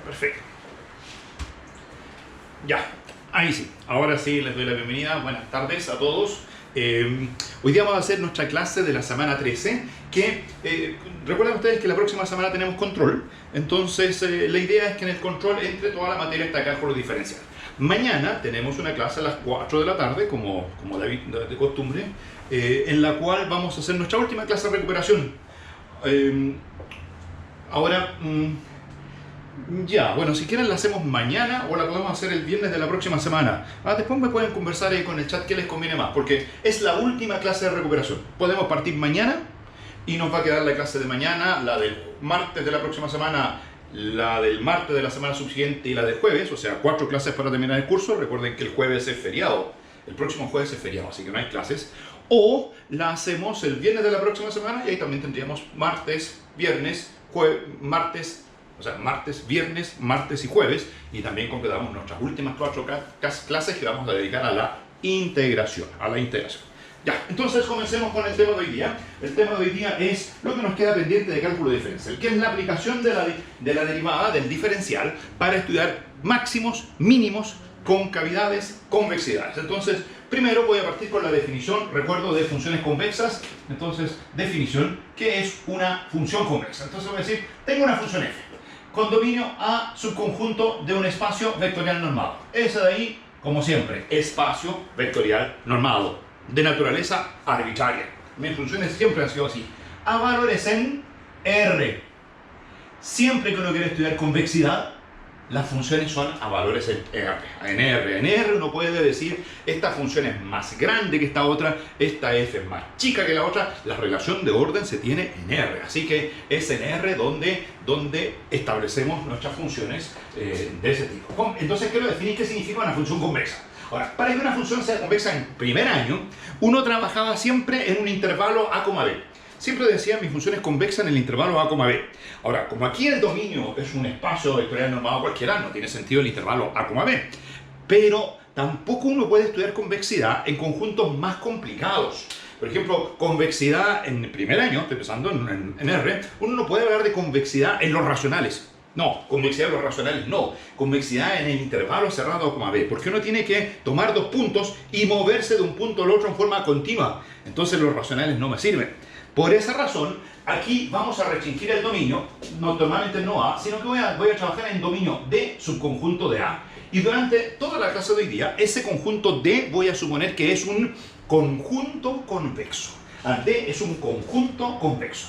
Perfecto. Ya, ahí sí. Ahora sí les doy la bienvenida. Buenas tardes a todos. Hoy día vamos a hacer nuestra clase de la semana 13, que recuerden ustedes que la próxima semana tenemos control. Entonces la idea es que en el control entre toda la materia esta cálculo diferencial. Mañana tenemos una clase a las 4 de la tarde, como de costumbre, en la cual vamos a hacer nuestra última clase de recuperación. Ya, bueno, si quieren la hacemos mañana o la podemos hacer el viernes de la próxima semana. Después me pueden conversar ahí con el chat qué les conviene más, porque es la última clase de recuperación. Podemos partir mañana y nos va a quedar la clase de mañana, la del martes de la próxima semana, la del martes de la semana subsiguiente y la del jueves, o sea, 4 clases para terminar el curso. Recuerden que el jueves es feriado, el próximo jueves es feriado, así que no hay clases. O la hacemos el viernes de la próxima semana y ahí también tendríamos martes, viernes, martes, viernes, martes y jueves, y también completamos nuestras últimas 4 clases que vamos a dedicar a la integración, Ya, entonces comencemos con el tema de hoy día. El tema de hoy día es lo que nos queda pendiente de cálculo diferencial, que es la aplicación de la derivada del diferencial para estudiar máximos, mínimos, concavidades, convexidades. Entonces, primero voy a partir con la definición, recuerdo, de funciones convexas. Entonces, definición, ¿qué es una función convexa? Entonces voy a decir, tengo una función f con dominio a subconjunto de un espacio vectorial normado. Esa de ahí, como siempre, espacio vectorial normado, de naturaleza arbitraria. Mis funciones siempre han sido así. A valores en R. Siempre que uno quiere estudiar convexidad, las funciones son a valores en R. En R uno puede decir, esta función es más grande que esta otra, esta f es más chica que la otra. La relación de orden se tiene en R. Así que es en R donde establecemos nuestras funciones de ese tipo. Entonces quiero definir qué significa una función convexa. Ahora, para que una función sea convexa en primer año, uno trabajaba siempre en un intervalo A, B. Siempre decía mi función es convexa en el intervalo A, B. Ahora, como aquí el dominio es un espacio vectorial normado cualquiera, no tiene sentido el intervalo A, B. Pero tampoco uno puede estudiar convexidad en conjuntos más complicados. Por ejemplo, convexidad en primer año, estoy pensando en R, uno no puede hablar de convexidad en los racionales. No, convexidad en los racionales no. Convexidad en el intervalo cerrado A, B. Porque uno tiene que tomar dos puntos y moverse de un punto al otro en forma continua. Entonces los racionales no me sirven. Por esa razón, aquí vamos a restringir el dominio, normalmente no A, sino que voy a trabajar en dominio D subconjunto de A. Y durante toda la clase de hoy día, ese conjunto D voy a suponer que es un conjunto convexo. D es un conjunto convexo.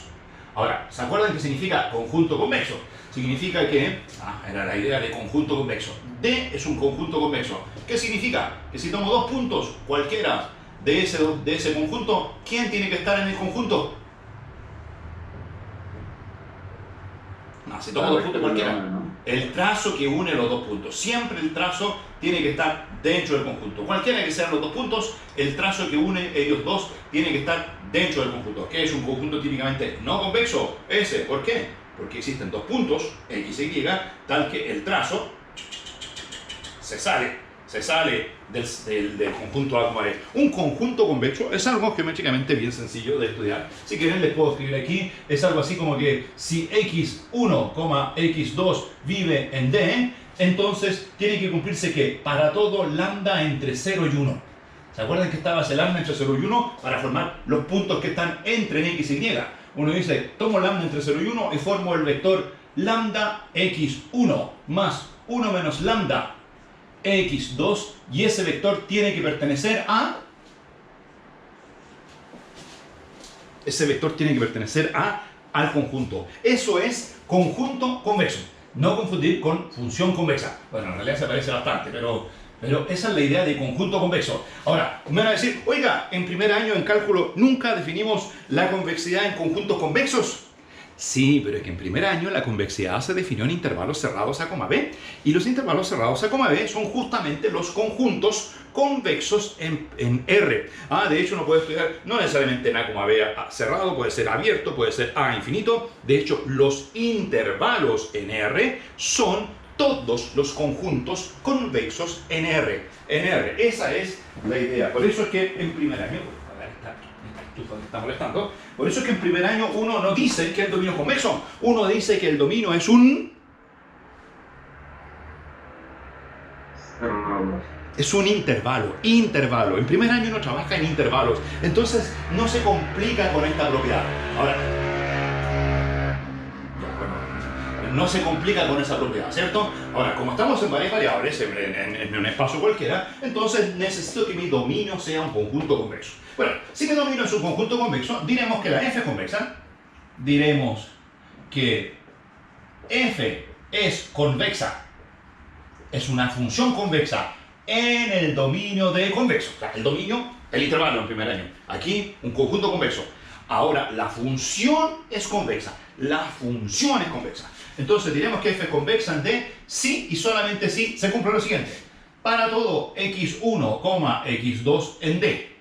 Ahora, ¿se acuerdan qué significa conjunto convexo? Significa que, era la idea de conjunto convexo. D es un conjunto convexo. ¿Qué significa? Que si tomo dos puntos, cualquiera de ese conjunto, ¿quién tiene que estar en el conjunto? No, si tomo dos puntos cualquiera. El trazo que une los dos puntos. Siempre el trazo tiene que estar dentro del conjunto. Cualquiera que sean los dos puntos, el trazo que une ellos dos tiene que estar dentro del conjunto. ¿Qué es un conjunto típicamente no convexo? Ese. ¿Por qué? Porque existen dos puntos, X y Y, tal que el trazo se sale del conjunto A, B. Un conjunto convexo es algo geométricamente bien sencillo de estudiar. Si quieren les puedo escribir aquí. Es algo así como que si x1, x2 vive en D, entonces tiene que cumplirse que para todo lambda entre 0 y 1. ¿Se acuerdan que estaba ese lambda entre 0 y 1 para formar los puntos que están entre X y Y? Uno dice, tomo lambda entre 0 y 1 y formo el vector lambda x1 más 1 menos lambda x2, y ese vector tiene que pertenecer al conjunto. Eso es conjunto convexo. No confundir con función convexa. Bueno, en realidad se parece bastante, pero esa es la idea de conjunto convexo. Ahora, me van a decir, oiga, en primer año en cálculo nunca definimos la convexidad en conjuntos convexos. Sí, pero es que en primer año la convexidad se definió en intervalos cerrados A, B. Y los intervalos cerrados A, B son justamente los conjuntos convexos en R. De hecho, uno puede estudiar no necesariamente en A, B cerrado, puede ser abierto, puede ser A infinito. De hecho, los intervalos en R son todos los conjuntos convexos en R. Esa es la idea. Por eso es que en primer año... que está molestando. Por eso es que en primer año uno no dice que el dominio es convexo. Uno dice que el dominio es un Es un intervalo, intervalo. En primer año uno trabaja en intervalos, entonces no se complica con esta propiedad. Ahora, no se complica con esa propiedad, ¿cierto? Ahora, como estamos en varias variables, en un espacio cualquiera, entonces necesito que mi dominio sea un conjunto convexo. Bueno, si mi dominio es un conjunto convexo, diremos que la f es convexa, diremos que f es convexa, es una función convexa en el dominio de convexo. O sea, el dominio, el intervalo en primer año. Aquí, un conjunto convexo. Ahora, la función es convexa. La función es convexa. Entonces diremos que f es convexa en D si y solamente si se cumple lo siguiente. Para todo x1, x2 en D.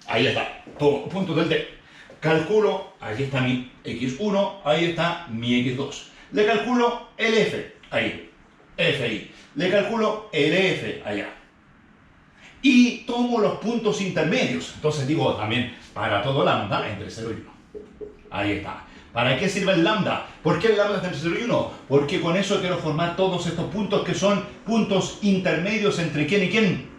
Ahí está, todo punto del D. Calculo, aquí está mi x1, ahí está mi x2. Le calculo el f, ahí, f ahí. Le calculo el f allá. Y tomo los puntos intermedios. Entonces digo también, para todo lambda, entre 0 y 1. Ahí está. ¿Para qué sirve el lambda? ¿Por qué el lambda está entre 0 y 1? Porque con eso quiero formar todos estos puntos que son puntos intermedios entre quién y quién.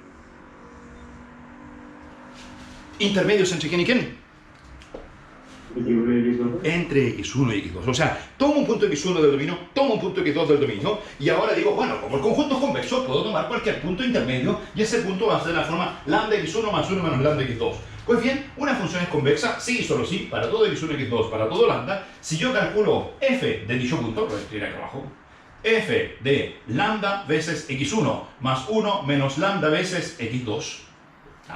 Intermedios entre quién y quién. Entre x1 y x2. O sea, tomo un punto x1 del dominio, tomo un punto x2 del dominio, y ahora digo, bueno, como el conjunto es convexo, puedo tomar cualquier punto intermedio, y ese punto va a ser la forma lambda x1 más 1 menos lambda x2. Pues bien, una función es convexa, sí y solo sí, para todo x1 y x2, para todo lambda, si yo calculo f de dicho punto, lo escribiré aquí abajo, f de lambda veces x1 más 1 menos lambda veces x2.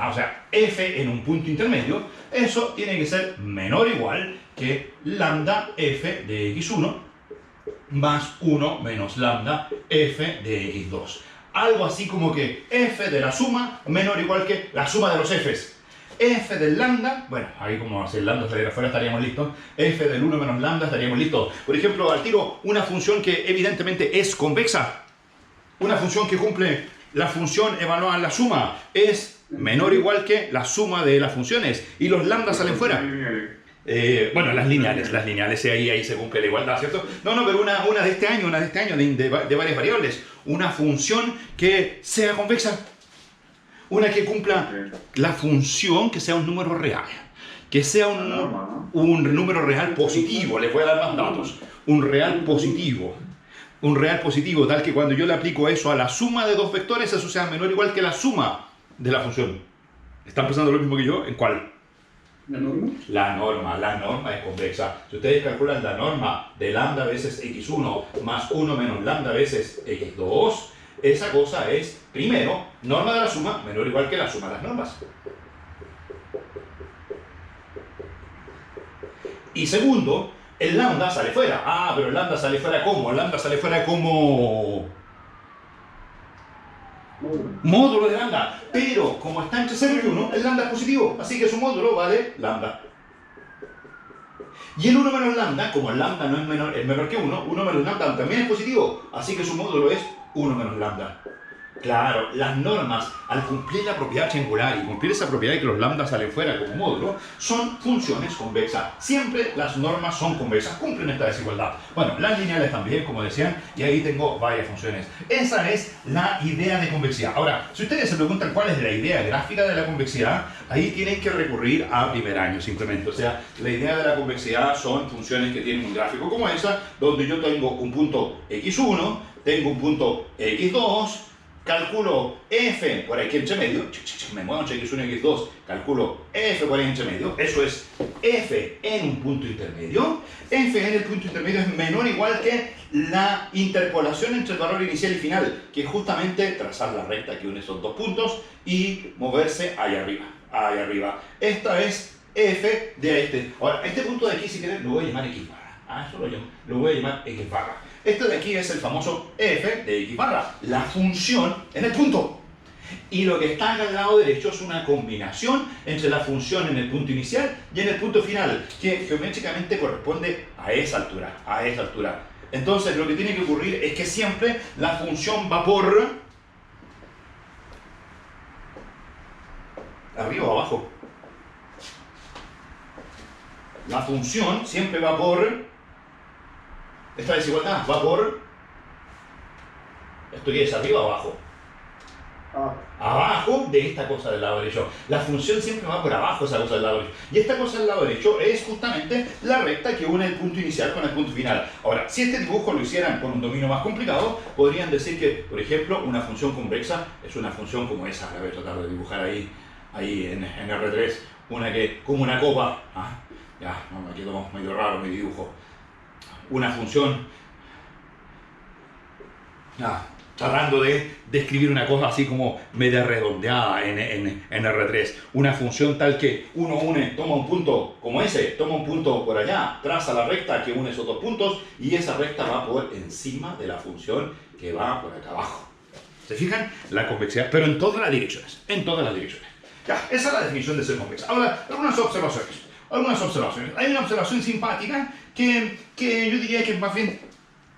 O sea, f en un punto intermedio, eso tiene que ser menor o igual que lambda f de x1 más 1 menos lambda f de x2. Algo así como que f de la suma menor o igual que la suma de los f's. F del lambda, bueno, ahí como si el lambda saliera afuera estaríamos listos. F del 1 menos lambda estaríamos listos. Por ejemplo, al tiro, una función que evidentemente es convexa. Una función que cumple la función evaluada en la suma es menor o igual que la suma de las funciones. Y los lambdas salen fuera. Bueno, las lineales, ahí se cumple la igualdad, ¿cierto? No, pero una de este año, de varias variables. Una función que sea convexa. Una que cumpla la función, que sea un número real. Que sea un número real positivo. Les voy a dar más datos. Un real positivo, tal que cuando yo le aplico eso a la suma de dos vectores, eso sea menor o igual que la suma de la función. ¿Están pensando lo mismo que yo? ¿En cuál? ¿La norma? La norma es convexa. Si ustedes calculan la norma de lambda veces x1 más 1 menos lambda veces x2, esa cosa es, primero, norma de la suma menor o igual que la suma de las normas. Y segundo, el lambda sale fuera. Pero el lambda sale fuera ¿cómo? El lambda sale fuera como módulo de lambda. Pero como está entre 0 y 1, el lambda es positivo. Así que su módulo vale lambda. Y el 1 menos lambda, como el lambda no es menor que 1, 1 menos lambda también es positivo. Así que su módulo es 1 menos lambda. Claro, las normas, al cumplir la propiedad triangular y cumplir esa propiedad de que los lambdas salen fuera como módulo, son funciones convexas. Siempre las normas son convexas, cumplen esta desigualdad. Bueno, las lineales también, como decían, y ahí tengo varias funciones. Esa es la idea de convexidad. Ahora, si ustedes se preguntan cuál es la idea gráfica de la convexidad, ahí tienen que recurrir a primer año simplemente. O sea, la idea de la convexidad son funciones que tienen un gráfico como esa, donde yo tengo un punto x1, tengo un punto x2, calculo f por aquí entre medio, me muevo entre x1 y x2, calculo f por ahí entre medio, eso es f en un punto intermedio. F en el punto intermedio es menor o igual que la interpolación entre el valor inicial y final, que es justamente trazar la recta que une esos dos puntos y moverse allá arriba. Esta es f de este. Ahora, este punto de aquí, si quieren, lo voy a llamar x barra. Eso lo voy a llamar x barra. Este de aquí es el famoso f de x barra, la función en el punto. Y lo que está acá al lado derecho es una combinación entre la función en el punto inicial y en el punto final, que geométricamente corresponde a esa altura. Entonces lo que tiene que ocurrir es que siempre la función va por arriba o abajo. La función siempre va por esta desigualdad, va por esto que es arriba o abajo. abajo de esta cosa del lado derecho. La función siempre va por abajo esa cosa del lado derecho. Y esta cosa del lado derecho es justamente la recta que une el punto inicial con el punto final. Ahora, si este dibujo lo hicieran con un dominio más complicado, podrían decir que, por ejemplo, una función convexa es una función como esa. La voy a tratar de dibujar ahí en R3. Una que, como una copa. Ya, no, me quedó medio raro mi dibujo. Una función... tratando de describir una cosa así como media redondeada en R3. Una función tal que uno toma un punto como ese, toma un punto por allá, traza la recta que une esos dos puntos y esa recta va por encima de la función que va por acá abajo. ¿Se fijan? La convexidad, pero en todas las direcciones. En todas las direcciones. Ya, esa es la definición de ser convexa. Ahora, algunas observaciones. Hay una observación simpática que yo diría que más bien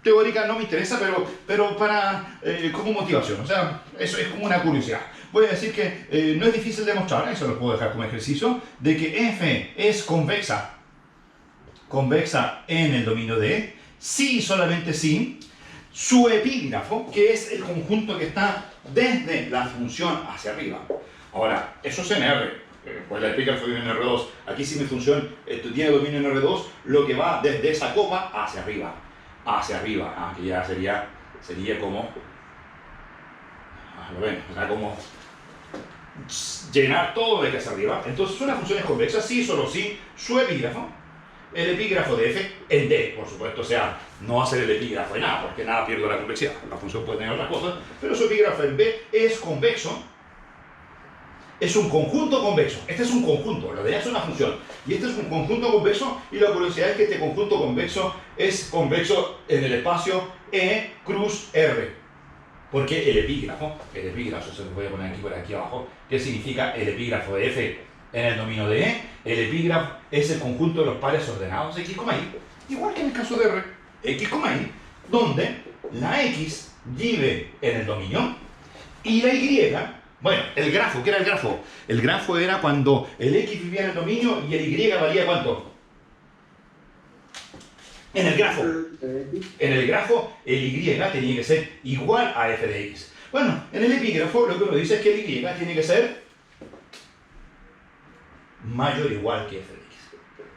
teórica no me interesa, pero para como motivación, o sea, eso es como una curiosidad. Voy a decir que no es difícil demostrar, eso lo puedo dejar como ejercicio, de que F es convexa en el dominio de E, si y solamente si su epígrafo, que es el conjunto que está desde la función hacia arriba. Ahora, eso es en R, pues el epígrafo vive en R2. Aquí si mi función tiene dominio en R2, lo que va desde esa copa hacia arriba, que ya sería como, lo ven, o sea, como llenar todo de que hacia arriba. Entonces una función es convexa si, solo si, su epígrafo, el epígrafo de F en D, por supuesto, o sea, no va a ser el epígrafo de nada, porque nada pierde la convexidad. La función puede tener otras cosas, pero su epígrafo en B es convexo. Es un conjunto convexo. Este es un conjunto, lo de ella es una función. Y este es un conjunto convexo, y la curiosidad es que este conjunto convexo es convexo en el espacio E cruz R. Porque el epígrafo, se lo voy a poner aquí por aquí abajo, ¿qué significa el epígrafo de F en el dominio de E? El epígrafo es el conjunto de los pares ordenados X, Y, igual que en el caso de R, X, Y, donde la X vive en el dominio y la Y. Bueno, el grafo, ¿qué era el grafo? El grafo era cuando el X vivía en el dominio y el Y valía ¿cuánto? En el grafo, el Y tenía que ser igual a f de x. Bueno, en el epígrafo lo que uno dice es que el Y tiene que ser mayor o igual que f de x.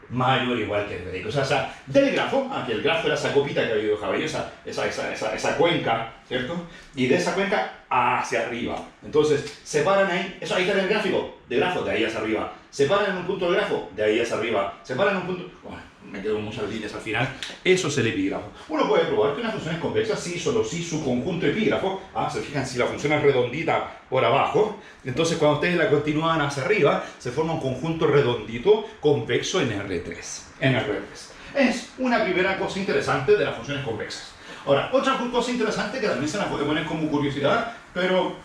Mayor o igual que f de x. O sea, del grafo, que el grafo era esa copita que había dibujado ahí, esa cuenca, ¿cierto? Y de esa cuenca hacia arriba. Entonces, separan ahí, eso ahí está en el gráfico, de grafo, de ahí hacia arriba. Separan en un punto del grafo, de ahí hacia arriba. Separan en un punto... Bueno, me quedo muchas líneas al final. Eso es el epígrafo. Uno puede probar que una función es convexa si solo si su conjunto epígrafo, se fijan, si la función es redondita por abajo, entonces cuando ustedes la continúan hacia arriba, se forma un conjunto redondito convexo en R3. Es una primera cosa interesante de las funciones convexas. Ahora, otra cosa interesante que también se la puede poner como curiosidad, pero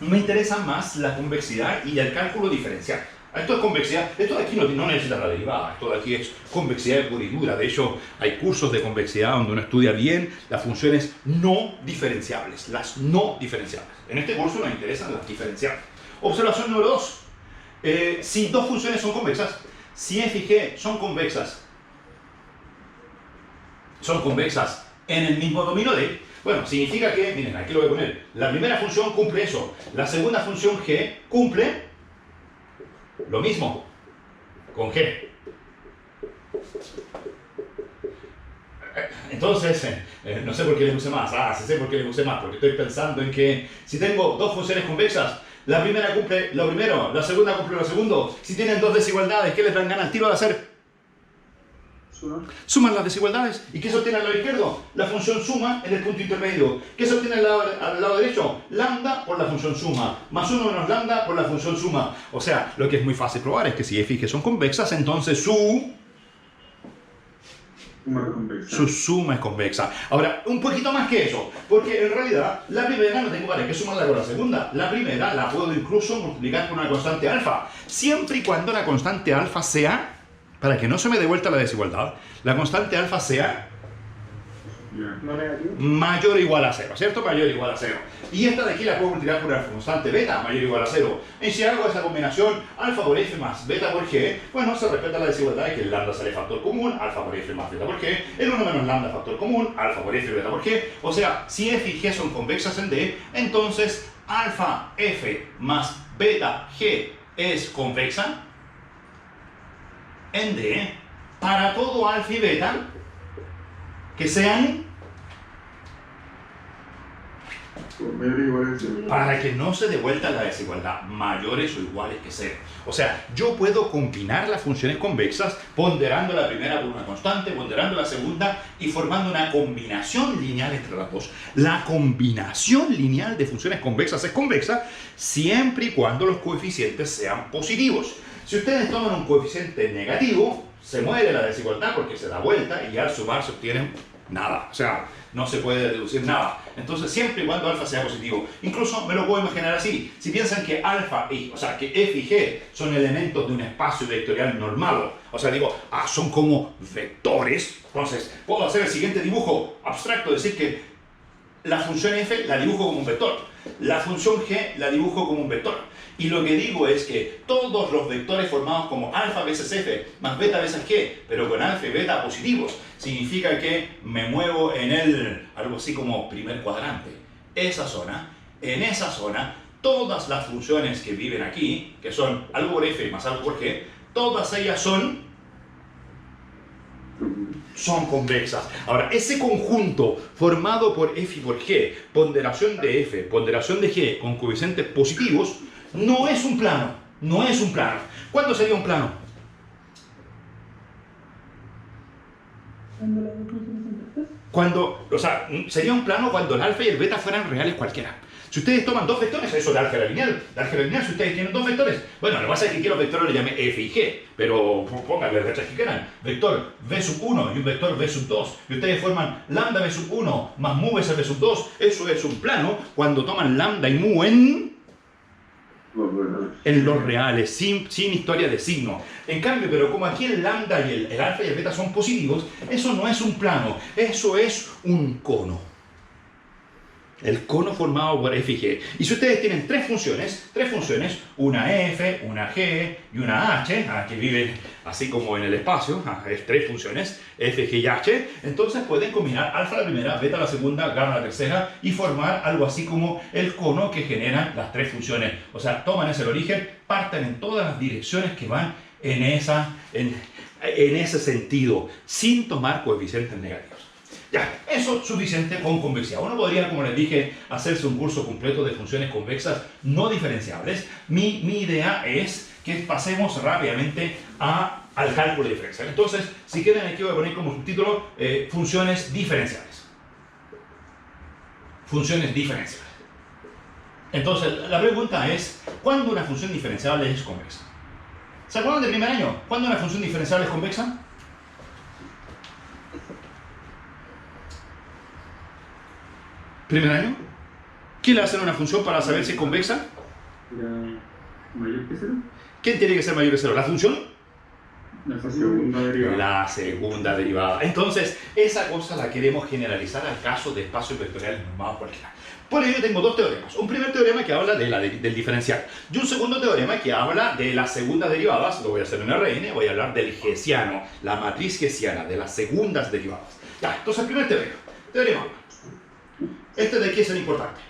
me interesa más la convexidad y el cálculo diferencial. Esto es convexidad, esto de aquí no necesita la derivada, esto de aquí es convexidad pura y dura. De hecho, hay cursos de convexidad donde uno estudia bien las funciones no diferenciables, las no diferenciables. En este curso nos interesan las diferenciables. Observación número 2. Si dos funciones son convexas, si f y g son convexas en el mismo dominio de, bueno, significa que, miren, aquí lo voy a poner, la primera función cumple eso, la segunda función g cumple lo mismo con g. Entonces, no sé por qué le puse más. Sí sé por qué le puse más, porque estoy pensando en que si tengo dos funciones convexas, la primera cumple lo primero, la segunda cumple lo segundo. Si tienen dos desigualdades, ¿qué les dan ganas al tiro de hacer? Suman las desigualdades. ¿Y qué se obtiene al lado izquierdo? La función suma en el punto intermedio. ¿Qué se obtiene al lado derecho? Lambda por la función suma. Más 1 menos lambda por la función suma. O sea, lo que es muy fácil probar es que si f y g son convexas, entonces su suma es convexa. Ahora, un poquito más que eso, porque en realidad la primera no tengo que sumarla con la segunda. La primera la puedo incluso multiplicar por una constante alfa, siempre y cuando la constante alfa sea, para que no se me dé vuelta la desigualdad, la constante alfa sea mayor o igual a 0, ¿cierto? Mayor o igual a 0. Y esta de aquí la puedo multiplicar por una constante beta, mayor o igual a 0. Y si hago esa combinación, alfa por f más beta por g, bueno, se respeta la desigualdad de que el lambda sale factor común, alfa por f más beta por g, el 1 menos lambda factor común, alfa por f beta por g. O sea, si f y g son convexas en D, entonces alfa f más beta g es convexa en D para todo alfa y beta que sean para que no se dé vuelta la desigualdad, mayores o iguales que 0. O sea, yo puedo combinar las funciones convexas ponderando la primera por una constante, ponderando la segunda y formando una combinación lineal entre las dos. La combinación lineal de funciones convexas es convexa siempre y cuando los coeficientes sean positivos. Si ustedes toman un coeficiente negativo, se muere la desigualdad porque se da vuelta y al sumar se obtienen nada. O sea, no se puede deducir nada. Entonces, siempre y cuando alfa sea positivo. Incluso me lo puedo imaginar así. Si piensan que alfa, o sea, que f y g son elementos de un espacio vectorial normado, o sea, digo, son como vectores, entonces puedo hacer el siguiente dibujo abstracto, decir que la función f la dibujo como un vector, la función g la dibujo como un vector. Y lo que digo es que todos los vectores formados como alfa veces f más beta veces g, pero con alfa y beta positivos, significa que me muevo en algo así como primer cuadrante. En esa zona, todas las funciones que viven aquí, que son algo por f más algo por g, todas ellas son convexas. Ahora, ese conjunto formado por f y por g, ponderación de f, ponderación de g con coeficientes positivos, no es un plano. No es un plano. ¿Cuándo sería un plano? O sea, sería un plano cuando el alfa y el beta fueran reales cualquiera. Si ustedes toman dos vectores, eso de álgebra lineal. De álgebra lineal, si ustedes tienen dos vectores, bueno, lo que pasa es que aquí los vectores le llamé f y g, pero pónganle las letras que quieran. Vector v sub 1 y un vector v sub 2. Y ustedes forman lambda v sub 1 más mu v sub 2. Eso es un plano cuando toman lambda y mu en los reales, sin historia de signo. En cambio, pero como aquí el lambda y el alfa y el beta son positivos, eso no es un plano, eso es un cono. El cono formado por f y g. Y si ustedes tienen tres funciones, una f, una g y una h, que viven así como en el espacio, es tres funciones, f, g y h, entonces pueden combinar alfa la primera, beta la segunda, gamma la tercera y formar algo así como el cono que generan las tres funciones. O sea, toman ese origen, parten en todas las direcciones que van en ese sentido, sin tomar coeficientes negativos. Ya, eso es suficiente con convexidad. Uno podría, como les dije, hacerse un curso completo de funciones convexas no diferenciables. Mi idea es que pasemos rápidamente al cálculo diferencial. Entonces, si quieren, aquí voy a poner como subtítulo funciones diferenciales. Funciones diferenciales. Entonces, la pregunta es, ¿cuándo una función diferenciable es convexa? ¿Se acuerdan del primer año? ¿Cuándo una función diferenciable es convexa? ¿Primer año? ¿Qué le hacen a una función para saber si es convexa? ¿Mayor que 0? ¿Quién tiene que ser mayor que 0? ¿La función? La segunda derivada. La segunda derivada. Entonces, esa cosa la queremos generalizar al caso de espacios vectoriales normados cualquiera. Por ello tengo dos teoremas. Un primer teorema que habla del diferencial y un segundo teorema que habla de las segundas derivadas. Lo voy a hacer en RN, voy a hablar del hessiano, la matriz hessiana, de las segundas derivadas. Ya, entonces el primer teorema. Teorema 1. Este de aquí es el importante.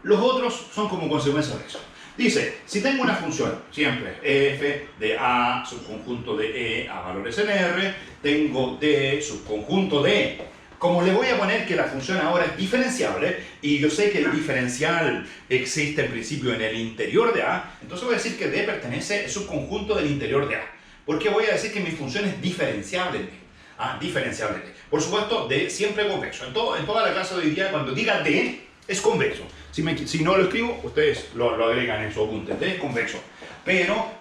Los otros son como consecuencia de eso. Dice, si tengo una función, siempre f de a subconjunto de e a valores en R, tengo d subconjunto de e. Como le voy a poner que la función ahora es diferenciable, y yo sé que el diferencial existe en principio en el interior de a, entonces voy a decir que d pertenece al subconjunto del interior de a. ¿Por qué voy a decir que mi función es diferenciable de? Diferenciable de. Por supuesto, d siempre convexo. En toda la clase de hoy día, cuando diga d, es convexo. Si no lo escribo, ustedes lo agregan en su apunte. D es convexo. Pero,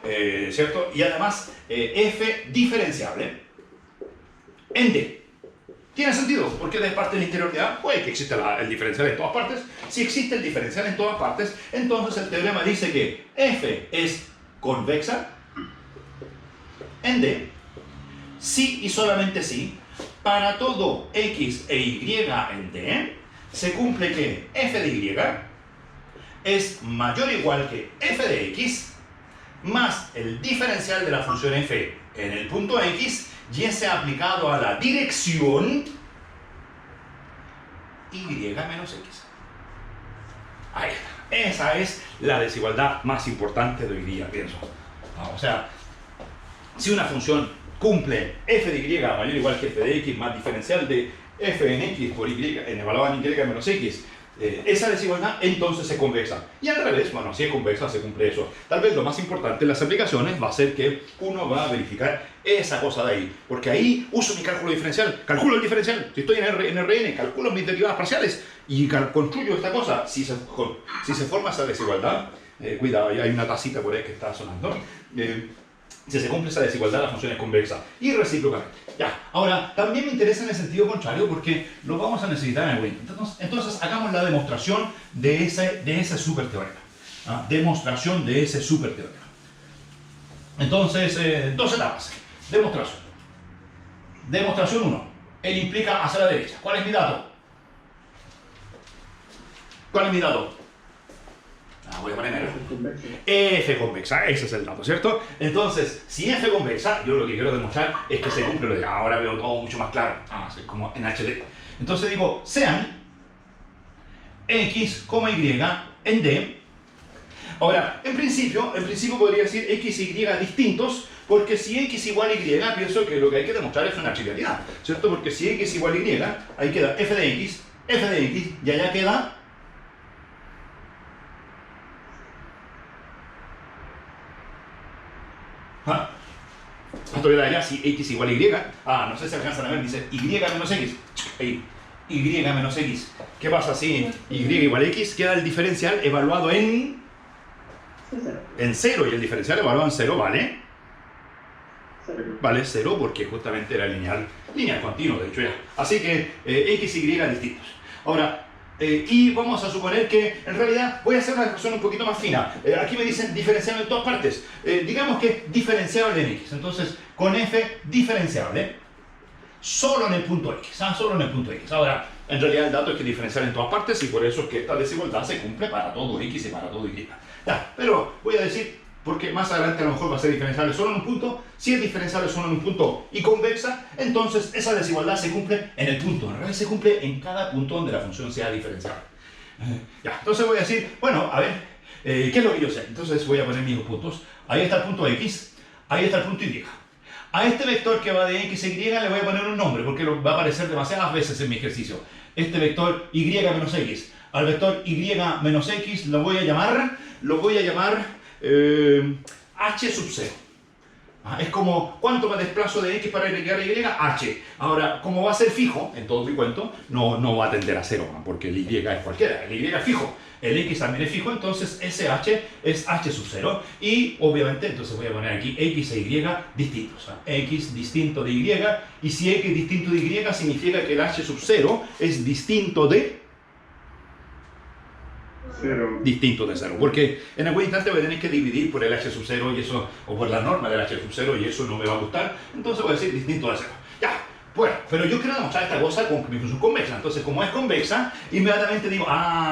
¿cierto? Y además, f diferenciable en d. ¿Tiene sentido? Porque d es parte del interior de a. Puede que exista el diferencial en todas partes. Si existe el diferencial en todas partes, entonces el teorema dice que f es convexa en d. Si y solamente si, para todo x e y en D, se cumple que f de y es mayor o igual que f de x más el diferencial de la función f en el punto x y ese aplicado a la dirección y menos x. Ahí está. Esa es la desigualdad más importante de hoy día, pienso. O sea, si una función cumple f de y mayor o igual que f de x más diferencial de f en x por y en evaluado en y menos x, esa desigualdad entonces es convexa. Y al revés, bueno, si es convexa se cumple eso. Tal vez lo más importante en las aplicaciones va a ser que uno va a verificar esa cosa de ahí. Porque ahí uso mi cálculo diferencial, calculo el diferencial. Si estoy en RN, calculo mis derivadas parciales y construyo esta cosa. Si se forma esa desigualdad, cuidado, hay una tacita por ahí que está sonando. Si se cumple esa desigualdad, la función es convexa y recíprocamente. Ya, ahora, también me interesa en el sentido contrario porque lo vamos a necesitar en el Win. Entonces, hagamos la demostración de ese superteorema. Demostración de ese superteorema. Entonces, dos etapas. Demostración. Demostración 1. Él implica hacia la derecha. ¿Cuál es mi dato? ¿Cuál es mi dato? Voy a poner f convexa, ese es el dato, ¿cierto? Entonces, si f convexa, yo lo que quiero demostrar es que se cumple lo de ahora veo todo mucho más claro, como en HD. Entonces digo, sean x, y en D. Ahora, en principio podría decir x y distintos, porque si x igual y, pienso que lo que hay que demostrar es una trivialidad, ¿cierto? Porque si x igual y, ahí queda f de x, y allá queda esto queda allá si x igual a y. No sé si alcanzan a ver, dice y menos x. Ahí, y menos x. ¿Qué pasa si y igual a x? Queda el diferencial evaluado en 0. Y el diferencial evaluado en 0 vale 0 porque justamente era lineal continuo, de hecho ya. Así que x y distintos. Ahora, y vamos a suponer que en realidad voy a hacer una expresión un poquito más fina. Aquí me dicen diferenciable en todas partes. Digamos que diferenciable en x. Entonces, con f diferenciable solo en el punto x. Solo en el punto x. Ahora, en realidad el dato es que diferenciable en todas partes y por eso es que esta desigualdad se cumple para todo x y para todo y. Ya, pero voy a decir, porque más adelante a lo mejor va a ser diferenciable solo en un punto. Si es diferenciable solo en un punto y convexa, entonces esa desigualdad se cumple en el punto. En realidad se cumple en cada punto donde la función sea diferenciable. Ya, entonces voy a decir, bueno, a ver, ¿qué es lo que yo sé? Entonces voy a poner mis puntos. Ahí está el punto x, ahí está el punto y. A este vector que va de x a y le voy a poner un nombre, porque va a aparecer demasiadas veces en mi ejercicio. Este vector y menos x. Al vector y menos x lo voy a llamar h sub 0. Es como, ¿cuánto me desplazo de x para llegar a y? H. Ahora, como va a ser fijo, en todo mi cuento, no va a tender a 0, porque el y es cualquiera, el y es fijo. El x también es fijo, entonces ese h es h sub 0. Y, obviamente, entonces voy a poner aquí x e y distintos. X distinto de y, y si x distinto de y significa que el h sub 0 es distinto de 0. Distinto de 0, porque en algún instante voy a tener que dividir por el h sub 0 y eso, o por la norma del h sub 0 y eso no me va a gustar, entonces voy a decir distinto de 0. Ya, bueno, pero yo quiero demostrar esta cosa con mi función convexa, entonces como es convexa, inmediatamente digo,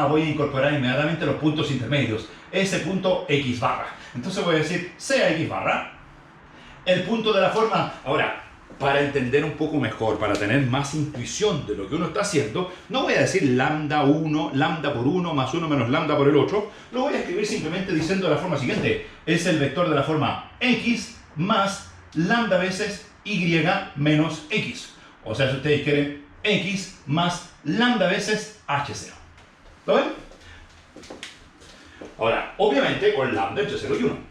voy a incorporar inmediatamente los puntos intermedios, ese punto x barra. Entonces voy a decir, sea x barra, el punto de la forma. Ahora, para entender un poco mejor, para tener más intuición de lo que uno está haciendo, no voy a decir lambda 1, lambda por 1 más 1 menos lambda por el otro, lo voy a escribir simplemente diciendo de la forma siguiente. Es el vector de la forma x más lambda veces y menos x. O sea, si ustedes quieren, x más lambda veces h0. ¿Lo ven? Ahora, obviamente con lambda entre 0 y 1.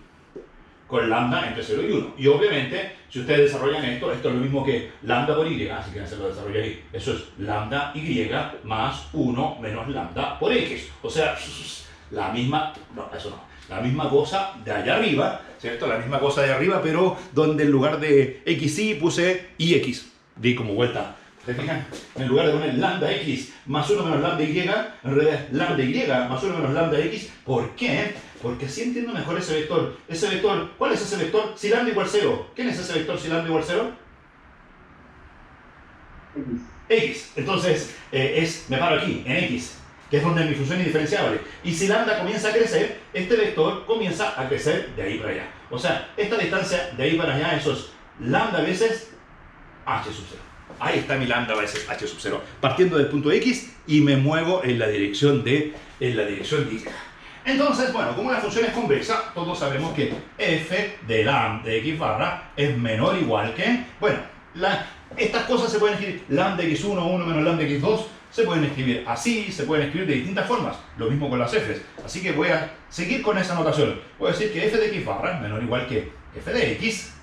Con lambda entre 0 y 1. Y obviamente, si ustedes desarrollan esto es lo mismo que lambda por y, así que se lo desarrolla ahí. Eso es lambda y más 1 menos lambda por x. O sea, la misma, la misma cosa de allá arriba, ¿cierto? La misma cosa de arriba, pero donde en lugar de xy puse ix. Di como vuelta. ¿Se fijan? En lugar de poner lambda x más 1 menos lambda y, en realidad es lambda y más 1 menos lambda x. ¿Por qué? Porque así entiendo mejor ese vector. Ese vector, ¿cuál es ese vector? Si lambda igual 0. ¿Quién es ese vector si lambda igual 0? X. Entonces, me paro aquí, en x, que es donde mi función es diferenciable. Y si lambda comienza a crecer, este vector comienza a crecer de ahí para allá. O sea, esta distancia de ahí para allá, eso es lambda veces h sub 0. Ahí está mi lambda veces h sub 0. Partiendo del punto x y me muevo en la dirección de y. Entonces, bueno, como la función es convexa, todos sabemos que f de lambda de x barra es menor o igual que, bueno, estas cosas se pueden escribir lambda x1, 1 menos lambda x2, se pueden escribir así, se pueden escribir de distintas formas, lo mismo con las f's. Así que voy a seguir con esa notación. Voy a decir que f de x barra es menor o igual que f de x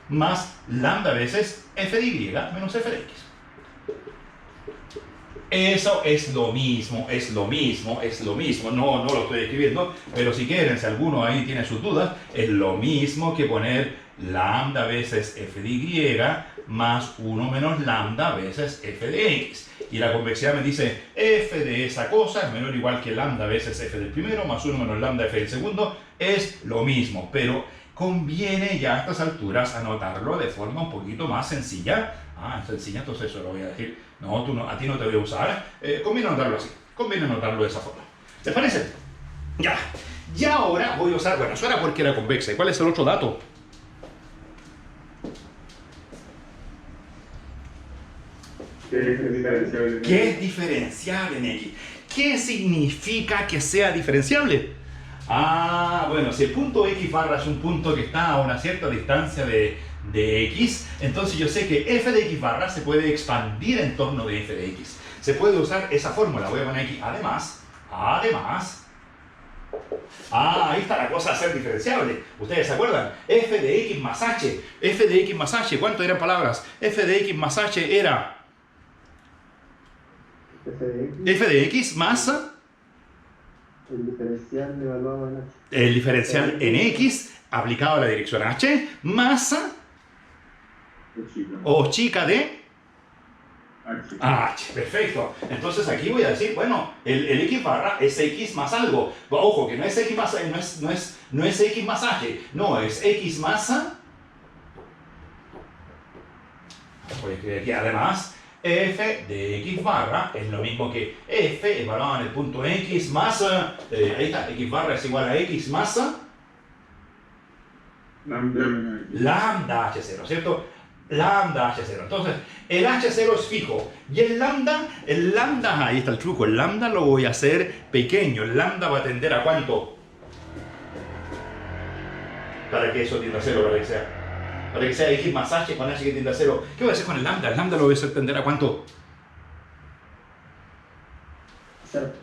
más lambda veces f de y menos f de x. Eso es lo mismo, no lo estoy escribiendo, pero si quieren, si alguno ahí tiene sus dudas, es lo mismo que poner lambda veces f de y más 1 menos lambda veces f de x. Y la convexidad me dice f de esa cosa es menor o igual que lambda veces f del primero más 1 menos lambda f del segundo, es lo mismo, pero conviene ya a estas alturas anotarlo de forma un poquito más sencilla. Sencilla, entonces eso lo voy a decir. No, a ti no te voy a usar. Conviene anotarlo así. Conviene anotarlo de esa forma. ¿Te parece? Ya. Ya ahora voy a usar... Bueno, eso era porque era convexa. ¿Y cuál es el otro dato? ¿Qué es diferenciable? ¿Qué es diferenciable en X? ¿Qué significa que sea diferenciable? Bueno, si el punto X barra es un punto que está a una cierta distancia de X, entonces yo sé que f de X barra se puede expandir en torno de f de X. Se puede usar esa fórmula. Voy a poner aquí, además, ahí está la cosa a ser diferenciable. ¿Ustedes se acuerdan? F de X más H. F de X más H, ¿cuánto eran palabras? F de X más H era... F de X más... El diferencial evaluado en H. El diferencial en X aplicado a la dirección H más... O chica de... H, perfecto. Entonces aquí voy a decir, bueno, el X barra es X más algo. Ojo, que no es X más, no es X más H, no, es X más... Voy a escribir aquí, además, f de X barra es lo mismo que f evaluado en el punto X más... ahí está, X barra es igual a X más... Lambda H0, ¿cierto? Lambda H0. Entonces, el H0 es fijo. Y el lambda, ahí está el truco. El lambda lo voy a hacer pequeño. El lambda va a tender a ¿cuánto? Para que eso tienda a 0, para que sea X más H con H que tiende a 0. ¿Qué voy a hacer con el lambda? El lambda lo voy a hacer tender a ¿cuánto?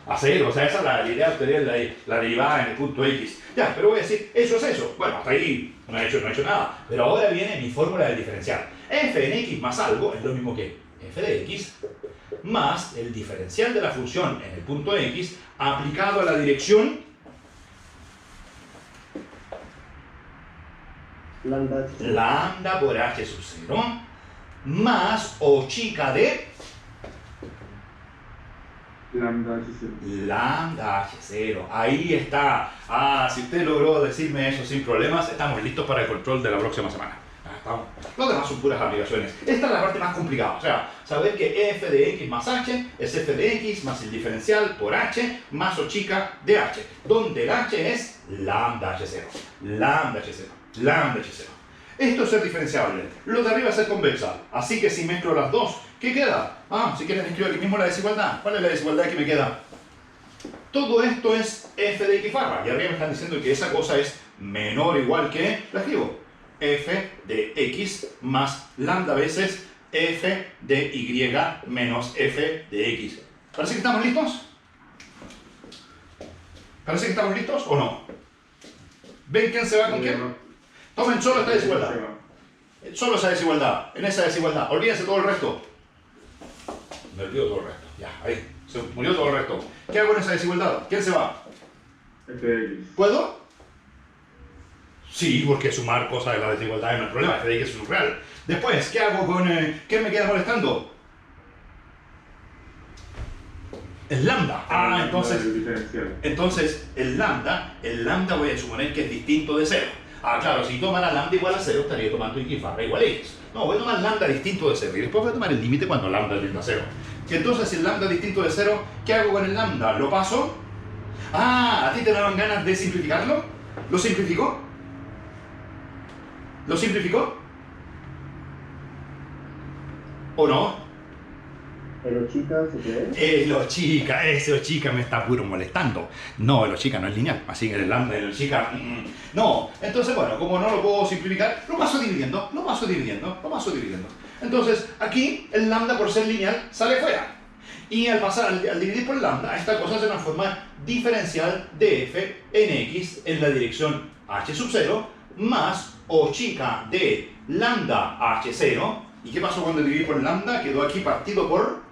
A 0, o sea, esa es la idea de obtener la derivada en el punto X. Ya, pero voy a decir, eso es eso. Bueno, hasta ahí no he hecho nada. Pero ahora viene mi fórmula del diferencial. F en X más algo es lo mismo que f de X más el diferencial de la función en el punto X aplicado a la dirección lambda por H sub 0 más O chica de lambda H0. Ahí está. Si usted logró decirme eso sin problemas, estamos listos para el control de la próxima semana. Estamos. Los demás son puras aplicaciones. Esta es la parte más complicada. O sea, saber que f de X más H es f de X más el diferencial por H más O chica de H. Donde el H es lambda H0. Lambda H0. Lambda H0. Esto es ser diferenciable. Lo de arriba es ser convexa. Así que si mezclo las dos, ¿qué queda? Si quieren escribo aquí mismo la desigualdad. ¿Cuál es la desigualdad que me queda? Todo esto es f de X barra. Y arriba me están diciendo que esa cosa es menor o igual que... La escribo. F de X más lambda veces f de Y menos f de X. ¿Parece que estamos listos? ¿Parece que estamos listos o no? ¿Ven quién se va con quién? Tomen solo esta desigualdad. Solo esa desigualdad. En esa desigualdad. Olvídense todo el resto. Me olvido todo el resto. Ya, ahí. Se murió todo el resto. ¿Qué hago en esa desigualdad? ¿Quién se va? F de X. ¿Puedo? Sí, porque sumar cosas de la desigualdad no es problema. F de X es un real. Después, ¿qué hago con... ¿qué me queda molestando? El lambda. Entonces el lambda voy a suponer que es distinto de 0. Claro, si tomara lambda igual a 0, estaría tomando X barra igual a X. No, voy a tomar lambda distinto de 0 y después voy a tomar el límite cuando lambda tiende a 0. Y entonces, si el lambda es distinto de 0, ¿qué hago con el lambda? ¿Lo paso? ¿A ti te daban ganas de simplificarlo? ¿Lo simplificó? ¿Lo simplificó? ¿O no? ¿El Ochica se puede? El Ochica, ese Ochica me está puro molestando. No, el Ochica no es lineal, así que el lambda del Ochica... No, entonces bueno, como no lo puedo simplificar, lo paso dividiendo. Entonces, aquí el lambda por ser lineal sale fuera. Y al pasar, al dividir por lambda, esta cosa se transforma diferencial de f en x en la dirección h sub 0 más Ochica de lambda h0. ¿Y qué pasó cuando dividí por lambda? Quedó aquí partido por...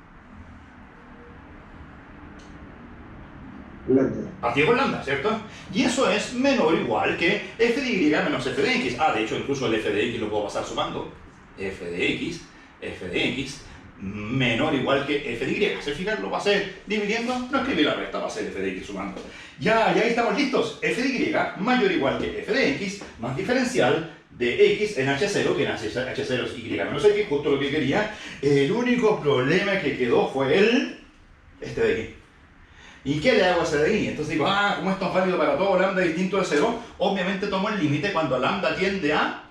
Lambda. Partido por lambda, ¿cierto? Y eso es menor o igual que f de y menos f de x. De hecho, incluso el f de x lo puedo pasar sumando. F de x menor o igual que f de y. ¿Se fijan? Lo pasé dividiendo, no escribí la resta, pasé f de x sumando. Ya ahí estamos listos. F de y mayor o igual que f de x más diferencial de x en h0, que en h0 es y menos x, justo lo que quería. El único problema que quedó fue este de aquí. ¿Y qué le hago a ese de ahí? Entonces digo, como esto es válido para todo lambda distinto de 0, obviamente tomo el límite cuando lambda tiende a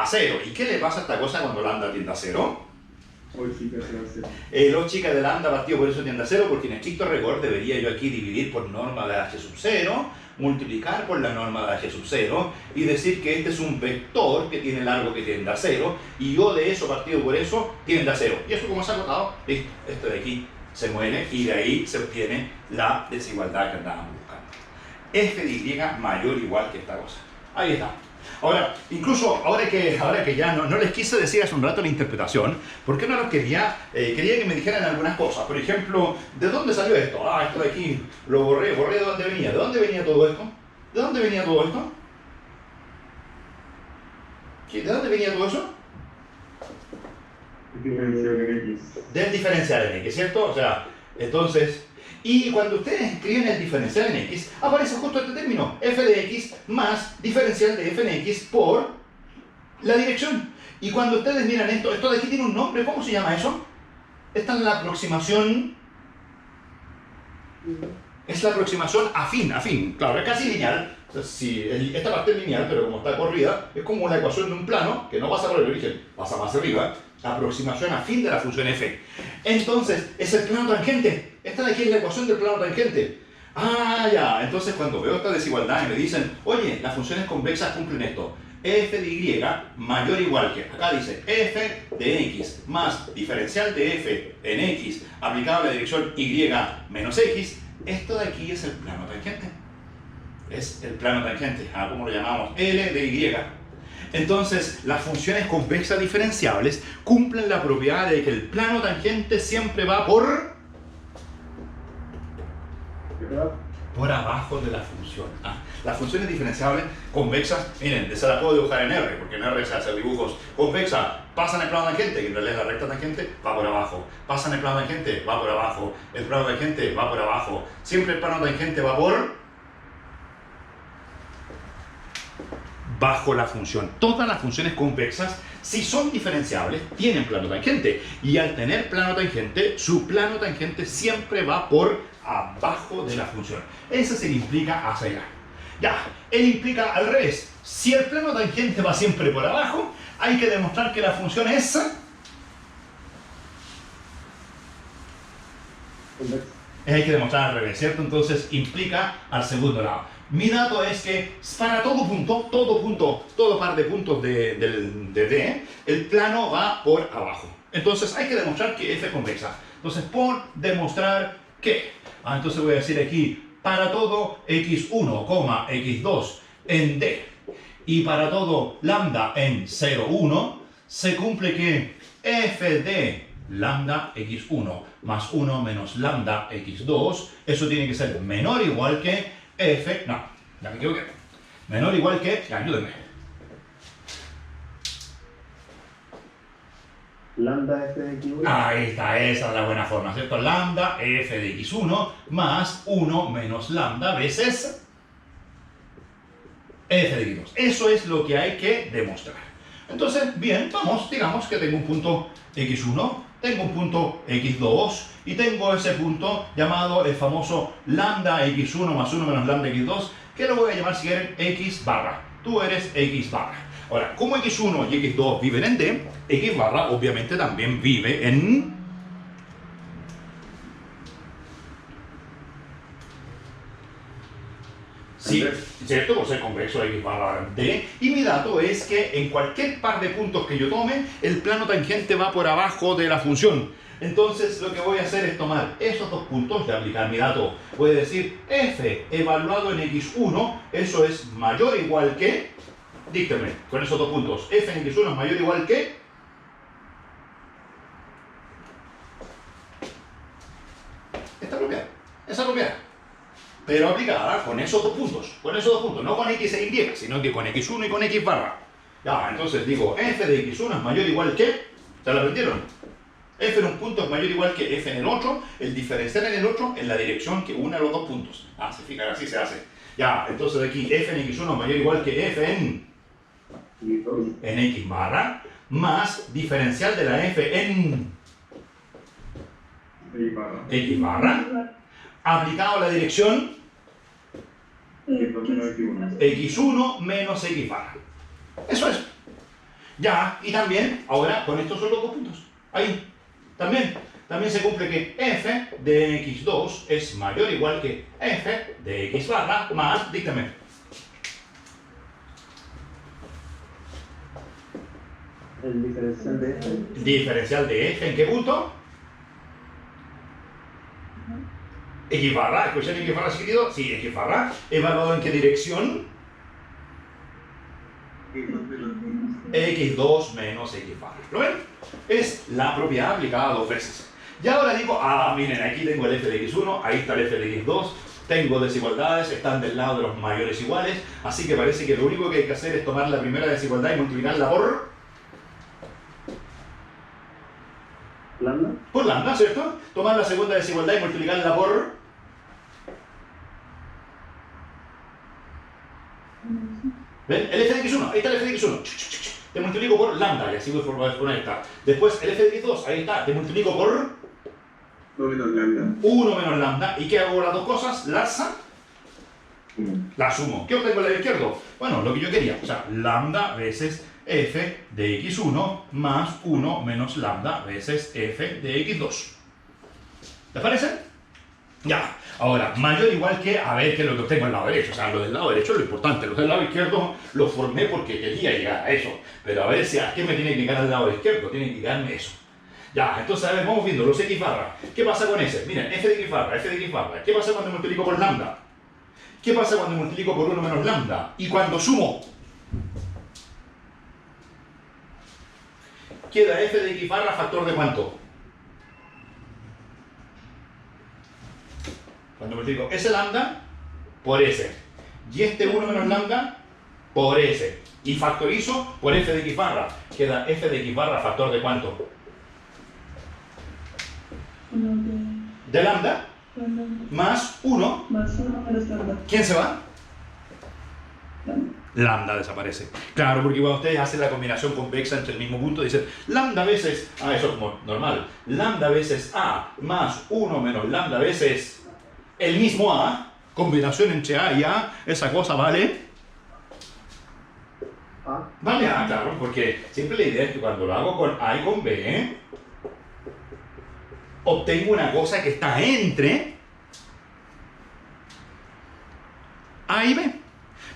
0. ¿Y qué le pasa a esta cosa cuando lambda tiende a 0? Ochica se va a hacer. El Ochica de lambda partido por eso tiende a 0, porque en estricto rigor debería yo aquí dividir por norma de h sub 0, multiplicar por la norma de h sub 0 y decir que este es un vector que tiene largo que tiende a 0 y yo de eso partido por eso tiende a 0. Y eso como se ha agotado, listo, esto de aquí se muere y de ahí se obtiene la desigualdad que andábamos buscando. F de y mayor o igual que esta cosa. Ahí está. Ahora, incluso ahora que ya no les quise decir hace un rato la interpretación, porque no lo quería que me dijeran algunas cosas. Por ejemplo, ¿de dónde salió esto? Esto de aquí lo borré de dónde venía. ¿De dónde venía todo esto? ¿De dónde venía todo esto? ¿De dónde venía todo eso? Diferencial en x. Del diferencial en x, ¿cierto? O sea, entonces... Y cuando ustedes escriben el diferencial en x, aparece justo este término, f de x más diferencial de f en x por la dirección. Y cuando ustedes miran esto de aquí tiene un nombre, ¿cómo se llama eso? Esta es la aproximación... Es la aproximación afín, claro, es casi lineal. O sea, si esta parte es lineal, pero como está corrida, es como la ecuación de un plano que no pasa por el origen, pasa más arriba. Aproximación afín de la función f. Entonces, es el plano tangente. Esta de aquí es la ecuación del plano tangente. Ya. Entonces, cuando veo esta desigualdad y me dicen, oye, las funciones convexas cumplen esto. F de y mayor o igual que, acá dice, f de x más diferencial de f en x aplicado a la dirección y menos x. Esto de aquí es el plano tangente. Es el plano tangente. ¿Cómo lo llamamos? L de y. Entonces, las funciones convexas diferenciables cumplen la propiedad de que el plano tangente siempre va por abajo de la función. Las funciones diferenciables convexas, miren, se la puedo dibujar en R, porque en R se hacen dibujos convexas. Pasan el plano tangente, que en realidad es la recta tangente, va por abajo. Pasan el plano tangente, va por abajo. El plano tangente va por abajo. Siempre el plano tangente va por bajo la función. Todas las funciones convexas, si son diferenciables, tienen plano tangente. Y al tener plano tangente, su plano tangente siempre va por abajo de la función. Ese se le implica hacia allá. Ya, él implica al revés. Si el plano tangente va siempre por abajo, hay que demostrar que la función es Convexa. hay que demostrar al revés, ¿cierto? Entonces implica al segundo lado. Mi dato es que para todo par de puntos de D, el plano va por abajo. Entonces hay que demostrar que f es convexa. Entonces por demostrar que, entonces voy a decir aquí, para todo x1, x2 en D y para todo lambda en 0, 1, se cumple que f de lambda x1 más 1 menos lambda x2, eso tiene que ser menor o igual que f, no, ya me equivoqué, menor o igual que, ayúdenme. Lambda f de x1. Ahí está, esa es la buena forma, ¿cierto? Lambda f de x1 más 1 menos lambda veces f de x2. Eso es lo que hay que demostrar. Entonces, bien, vamos, digamos que tengo un punto x1, tengo un punto x2 y tengo ese punto llamado el famoso lambda x1 más 1 menos lambda x2, que lo voy a llamar si quieren x barra. Tú eres x barra. Ahora, como x1 y x2 viven en D, x barra obviamente también vive en Sí, ¿cierto? Por ser convexo x barra d. Y mi dato es que en cualquier par de puntos que yo tome, el plano tangente va por abajo de la función. Entonces lo que voy a hacer es tomar esos dos puntos y aplicar mi dato. Voy a decir f evaluado en x1, eso es mayor o igual que, díctame, con esos dos puntos, f en x1 es mayor o igual que, esa propiedad. Pero aplicada con esos dos puntos, no con x e y, sino que con x1 y con x barra. Ya, entonces digo, f de x1 es mayor o igual que, ¿se lo aprendieron? F en un punto es mayor o igual que f en el otro, el diferencial en el otro en la dirección que une a los dos puntos. Ah, se fijan, así se hace. Ya, entonces aquí f en x1 es mayor o igual que f en x barra, más diferencial de la f en x barra, aplicado a la dirección x1 menos x barra. Eso es. Ya, y también, ahora, con estos son los dos puntos. Ahí, también se cumple que f de x2 es mayor o igual que f de x barra más, díctame. El diferencial de f. Diferencial de f, ¿en qué punto? X barra, ¿escuchan x barra escrito? Sí, x barra. ¿Evaluado en qué dirección? x2 menos x barra. ¿Lo ven? Es la propiedad aplicada dos veces. Y ahora digo, miren, aquí tengo el f de x1, ahí está el f de x2, tengo desigualdades, están del lado de los mayores iguales, así que parece que lo único que hay que hacer es tomar la primera desigualdad y multiplicarla por ¿Lambda? por lambda, ¿cierto? Tomar la segunda desigualdad y multiplicarla por ¿ven? El f de x1, ahí está el f de x1. Te multiplico por lambda, y así voy a poner esta. Después el f de x2, ahí está, te multiplico por 1 menos lambda. 1 menos lambda. ¿Y qué hago con las dos cosas? Las sumo. ¿Qué obtengo del lado izquierdo? Bueno, lo que yo quería. O sea, lambda veces f de x1 más 1 menos lambda veces f de x2. ¿Les parece? Ya. Ahora, mayor o igual que, a ver qué es lo que obtengo en el lado derecho. O sea, lo del lado derecho es lo importante. Lo del lado izquierdo lo formé porque quería llegar a eso. Pero a ver si a qué me tiene que llegar al lado izquierdo. Tiene que llegarme eso. Ya, entonces a ver, vamos viendo los x barra. ¿Qué pasa con ese? Miren, f de x barra, f de x barra. ¿Qué pasa cuando multiplico por lambda? ¿Qué pasa cuando multiplico por 1 menos lambda? Y cuando sumo, queda f de x barra factor de ¿cuánto? Cuando multiplico ese lambda por ese. Y este 1 menos lambda por ese. Y factorizo por f de x barra. Queda f de x barra factor de ¿cuánto? De lambda más 1. Más 1 menos lambda. ¿Quién se va? Lambda desaparece. Claro, porque cuando ustedes hacen la combinación convexa entre el mismo punto, dicen lambda veces, eso es como normal, lambda veces a más 1 menos lambda veces el mismo a, combinación entre a y a, esa cosa vale. Vale a, claro, porque siempre la idea es que cuando lo hago con a y con b, obtengo una cosa que está entre a y b.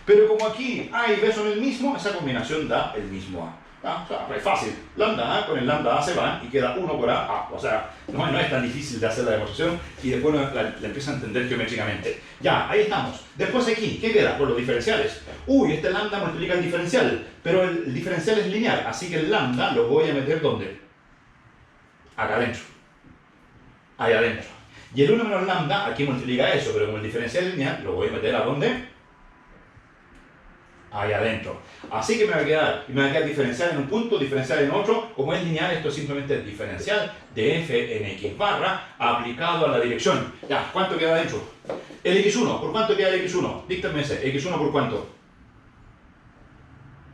Pero como aquí a y b son el mismo, esa combinación da el mismo a. O sea, es fácil. Lambda a con el lambda a se van y queda 1 por a. O sea, no es tan difícil de hacer la demostración y después la empieza a entender geométricamente. Ya, ahí estamos. Después aquí, ¿qué queda? Con los diferenciales. Uy, este lambda multiplica el diferencial, pero el diferencial es lineal, así que el lambda lo voy a meter ¿dónde? Acá adentro. Ahí adentro. Y el 1 menos lambda aquí multiplica eso, pero como el diferencial es lineal, lo voy a meter ¿a dónde? Ahí adentro. Así que me va a quedar diferencial en un punto, diferencial en otro. Como es lineal, esto es simplemente el diferencial de f en x barra aplicado a la dirección. Ya, ¿cuánto queda adentro? El x1, ¿por cuánto queda el x1? Díctame ese, ¿x1 por cuánto?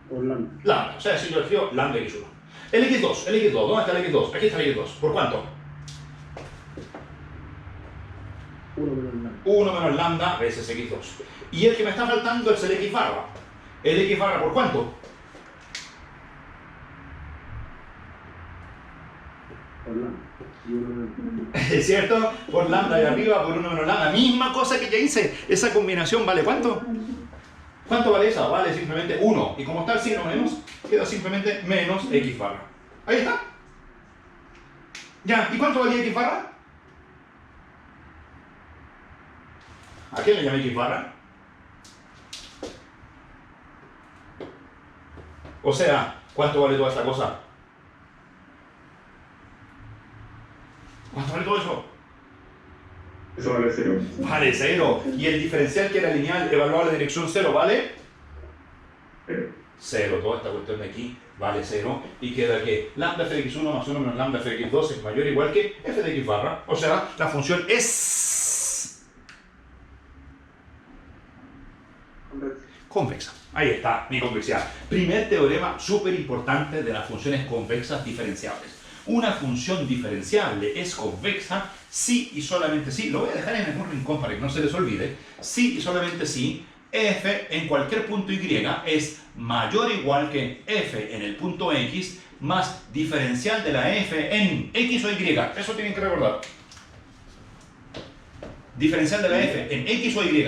Por lambda. Lambda, o sea, si yo escribo lambda x1. El x2, ¿dónde está el x2? Aquí está el x2, ¿por cuánto? 1 menos lambda. 1 menos lambda veces x2. Y el que me está faltando es el x barra. ¿El x barra por cuánto? Por lambda. Y uno menos. ¿Es cierto? Por lambda de arriba, por 1 menos lambda. Misma cosa que ya hice. Esa combinación vale ¿cuánto? ¿Cuánto vale esa? Vale simplemente 1. Y como está el signo menos, queda simplemente menos x barra. Ahí está. Ya, ¿y cuánto valía x barra? ¿A qué le llamé x barra? O sea, ¿cuánto vale toda esta cosa? ¿Cuánto vale todo eso? Eso vale 0. Vale 0. Y el diferencial que era lineal evaluado a la dirección 0 vale 0. Toda esta cuestión de aquí vale 0. Y queda que lambda f de x1 más 1 menos lambda f de x2 es mayor o igual que f de x barra. O sea, la función es convexa. Ahí está mi convexidad. Primer teorema súper importante de las funciones convexas diferenciables. Una función diferenciable es convexa si y solamente si, lo voy a dejar en algún rincón para que no se les olvide, si y solamente si f en cualquier punto y es mayor o igual que f en el punto x más diferencial de la f en x o y. Eso tienen que recordar. Diferencial de la f en x o y.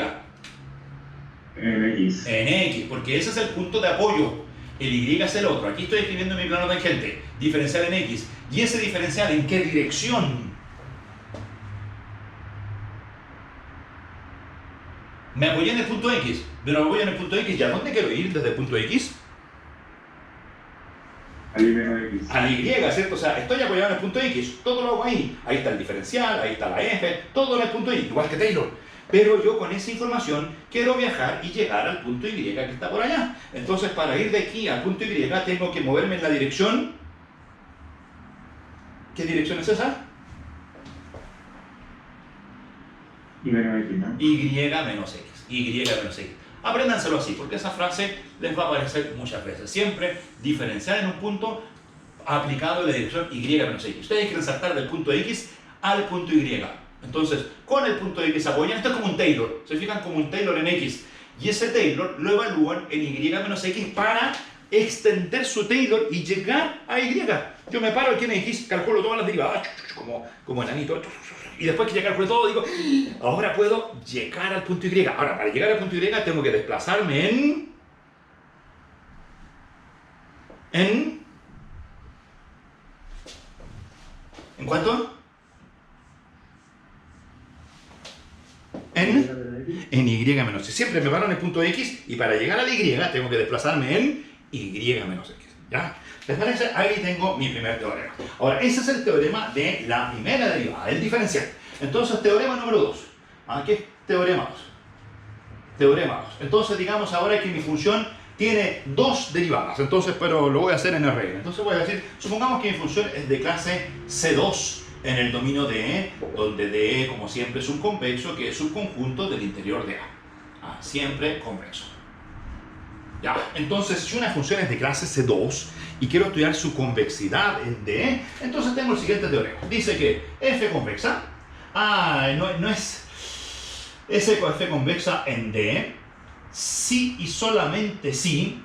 En X. En X, porque ese es el punto de apoyo. El Y es el otro. Aquí estoy escribiendo mi plano tangente. Diferencial en X. ¿Y ese diferencial en qué dirección? Me apoyé en el punto X. Pero me apoyo en el punto X. ¿Y a dónde quiero ir desde el punto X? Al Y menos X. Al Y, ¿cierto? O sea, estoy apoyado en el punto X. Todo lo hago ahí. Ahí está el diferencial, ahí está la F. Todo en el punto Y. Igual que Taylor. Pero yo con esa información quiero viajar y llegar al punto Y que está por allá. Entonces, para ir de aquí al punto Y tengo que moverme en la dirección. ¿Qué dirección es esa? Y menos X, ¿no? Y menos X. Y menos X. Apréndanselo así, porque esa frase les va a aparecer muchas veces. Siempre diferencial en un punto aplicado en la dirección Y menos X. Ustedes quieren saltar del punto X al punto Y. Entonces, con el punto de que se apoyan, esto es como un Taylor, se fijan como un Taylor en X, y ese Taylor lo evalúan en Y menos X para extender su Taylor y llegar a Y. Yo me paro aquí en X, calculo todas las derivadas, como enanito, y después que ya calculo todo, digo, ahora puedo llegar al punto Y. Ahora, para llegar al punto Y tengo que desplazarme ¿En cuánto? En Y menos X. Siempre me paro en el punto X y para llegar al Y tengo que desplazarme en Y menos X. ¿Ya? ¿Les parece? Ahí tengo mi primer teorema. Ahora, ese es el teorema de la primera derivada, el diferencial. Entonces, teorema número 2. ¿Qué es teorema 2? Teorema 2. Entonces, digamos ahora que mi función tiene dos derivadas. Entonces, pero lo voy a hacer en R. Entonces voy a decir, supongamos que mi función es de clase C2. En el dominio de E, donde de E, como siempre, es un convexo que es subconjunto del interior de A. Siempre convexo. Ya, entonces, si una función es de clase C2 y quiero estudiar su convexidad en D, entonces tengo el siguiente teorema. Dice que F convexa, no es F convexa en D, si y solamente si,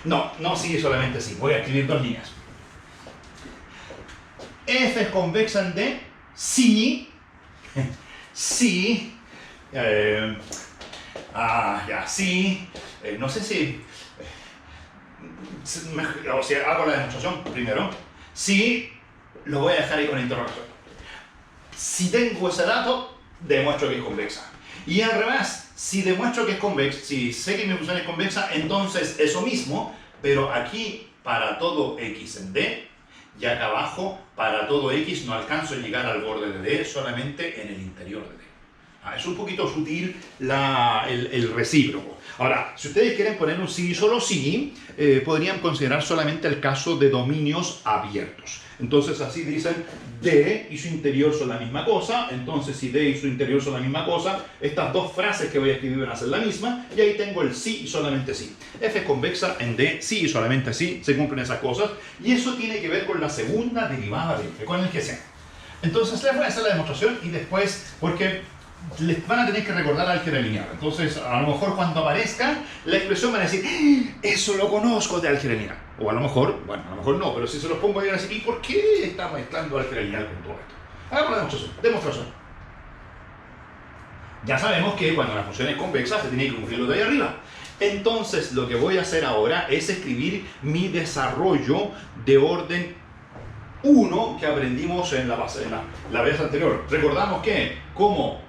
no si y solamente si, voy a escribir dos líneas. F es convexa en D si no sé si o sea, hago la demostración primero. Si lo voy a dejar ahí con interrogación. Si tengo ese dato, demuestro que es convexa. Y al revés, si demuestro que es convexa, si sé que mi función es convexa, entonces eso mismo, pero aquí para todo x en D, y acá abajo, para todo x no alcanzo a llegar al borde de D, solamente en el interior de D. Es un poquito sutil el recíproco. Ahora, si ustedes quieren poner un sí y solo sí, podrían considerar solamente el caso de dominios abiertos. Entonces así dicen, D y su interior son la misma cosa. Entonces si D y su interior son la misma cosa, estas dos frases que voy a escribir van a ser la misma. Y ahí tengo el sí y solamente sí. F es convexa en D, sí y solamente sí, se cumplen esas cosas. Y eso tiene que ver con la segunda derivada de F, con el que sea. Entonces les voy a hacer la demostración y después, porque les van a tener que recordar álgebra lineal. Entonces, a lo mejor cuando aparezca la expresión van a decir, ¡Ah! Eso lo conozco de álgebra lineal. O a lo mejor, bueno, a lo mejor no, pero si se los pongo ahí van a decir, ¿y por qué está mezclando álgebra lineal con todo esto? Hagamos la demostración. Ya sabemos que cuando la función es convexa se tiene que cumplir lo de ahí arriba. Entonces, lo que voy a hacer ahora es escribir mi desarrollo de orden 1 que aprendimos en la vez anterior. Recordamos que como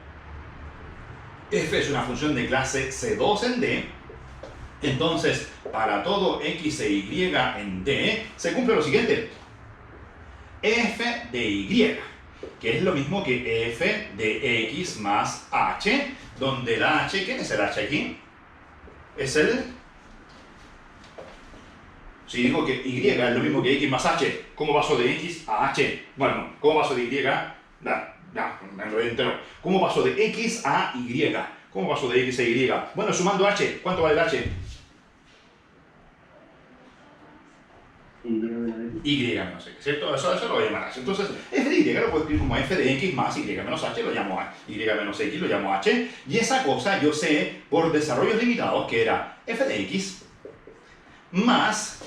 f es una función de clase C2 en D, entonces para todo x e y en D se cumple lo siguiente. F de y, que es lo mismo que f de x más h, donde el h, ¿quién es el h aquí? Es el... Si digo que y es lo mismo que x más h, ¿cómo paso de x a h? Bueno, ¿cómo paso de y? Me enredé entero. ¿Cómo paso de x a y? ¿Cómo paso de x a y? Bueno, sumando h, ¿cuánto vale el h? Y menos x, ¿cierto? Eso lo voy a llamar h. Entonces, f de y lo puedo escribir como f de x más y menos h, lo llamo y menos x, lo llamo h. Y esa cosa yo sé por desarrollos limitados que era f de x más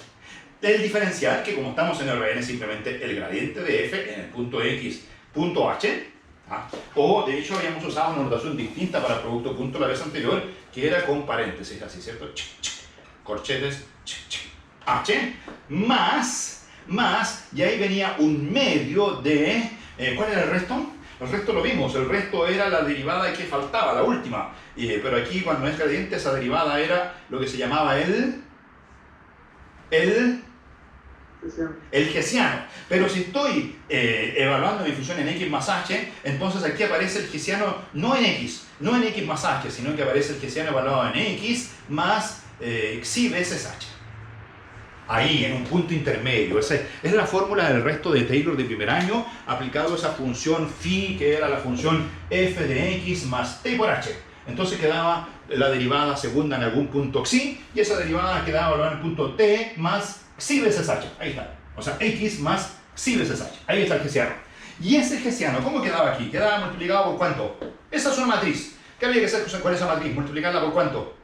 el diferencial, que como estamos en Rn, simplemente el gradiente de f en el punto x, punto h. O, de hecho, habíamos usado una notación distinta para producto punto la vez anterior, que era con paréntesis, así, ¿cierto? Corchetes, h, más, y ahí venía un medio de... ¿cuál era el resto? El resto lo vimos, el resto era la derivada que faltaba, la última. Pero aquí, cuando es gradiente, esa derivada era lo que se llamaba el hessiano. Pero si estoy evaluando mi función en x más h, entonces aquí aparece el hessiano no en x más h, sino que aparece el hessiano evaluado en x más xi veces h. Ahí, en un punto intermedio. Esa es la fórmula del resto de Taylor de primer año, aplicado a esa función phi, que era la función f de x más t por h. Entonces quedaba la derivada segunda en algún punto xi, y esa derivada quedaba evaluada en el punto t más xi veces h. Ahí está. O sea, x más xi veces h. Ahí está el hessiano. Y ese hessiano, ¿cómo quedaba aquí? Quedaba multiplicado por ¿cuánto? Esa es una matriz. ¿Qué había que hacer con esa matriz? ¿Multiplicarla por cuánto?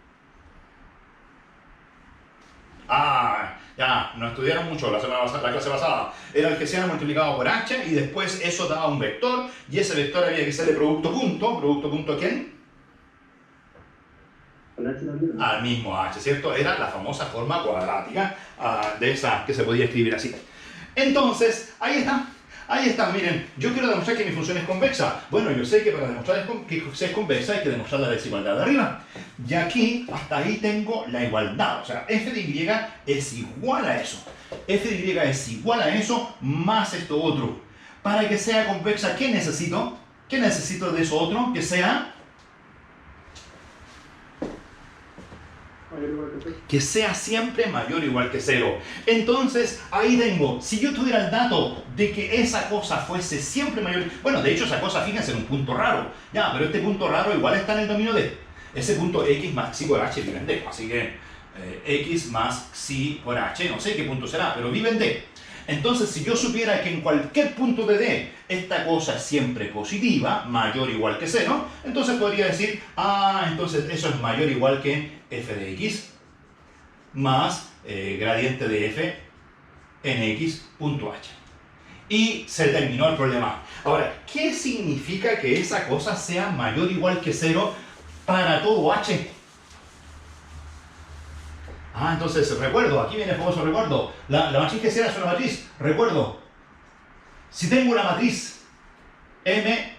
Ya, no estudiaron mucho la clase pasada. Era el hessiano multiplicado por h y después eso daba un vector y ese vector había que ser de producto punto. ¿Producto punto a quién? Al mismo h, ¿cierto? Era la famosa forma cuadrática de esa que se podía escribir así. Entonces, ahí está, miren, yo quiero demostrar que mi función es convexa. Bueno, yo sé que para demostrar que es convexa hay que demostrar la desigualdad de arriba. Y aquí, hasta ahí tengo la igualdad. O sea, f de y es igual a eso. F de y es igual a eso más esto otro. Para que sea convexa, ¿qué necesito? ¿Qué necesito de eso otro? Que sea... que sea siempre mayor o igual que 0. Entonces, ahí tengo, si yo tuviera el dato de que esa cosa fuese siempre mayor... Bueno, de hecho esa cosa, fíjense, es un punto raro. Ya, pero este punto raro igual está en el dominio D. Ese punto x más xi por h vive en D. Así que x más xi por h, no sé qué punto será, pero vive en D. Entonces, si yo supiera que en cualquier punto de D esta cosa es siempre positiva, mayor o igual que 0, entonces podría decir, entonces eso es mayor o igual que f de x más gradiente de f en x punto h. Y se terminó el problema. Ahora, ¿qué significa que esa cosa sea mayor o igual que 0 para todo h? Entonces, recuerdo, aquí viene el famoso recuerdo. La matriz que sea es una matriz. Recuerdo, si tengo una matriz, M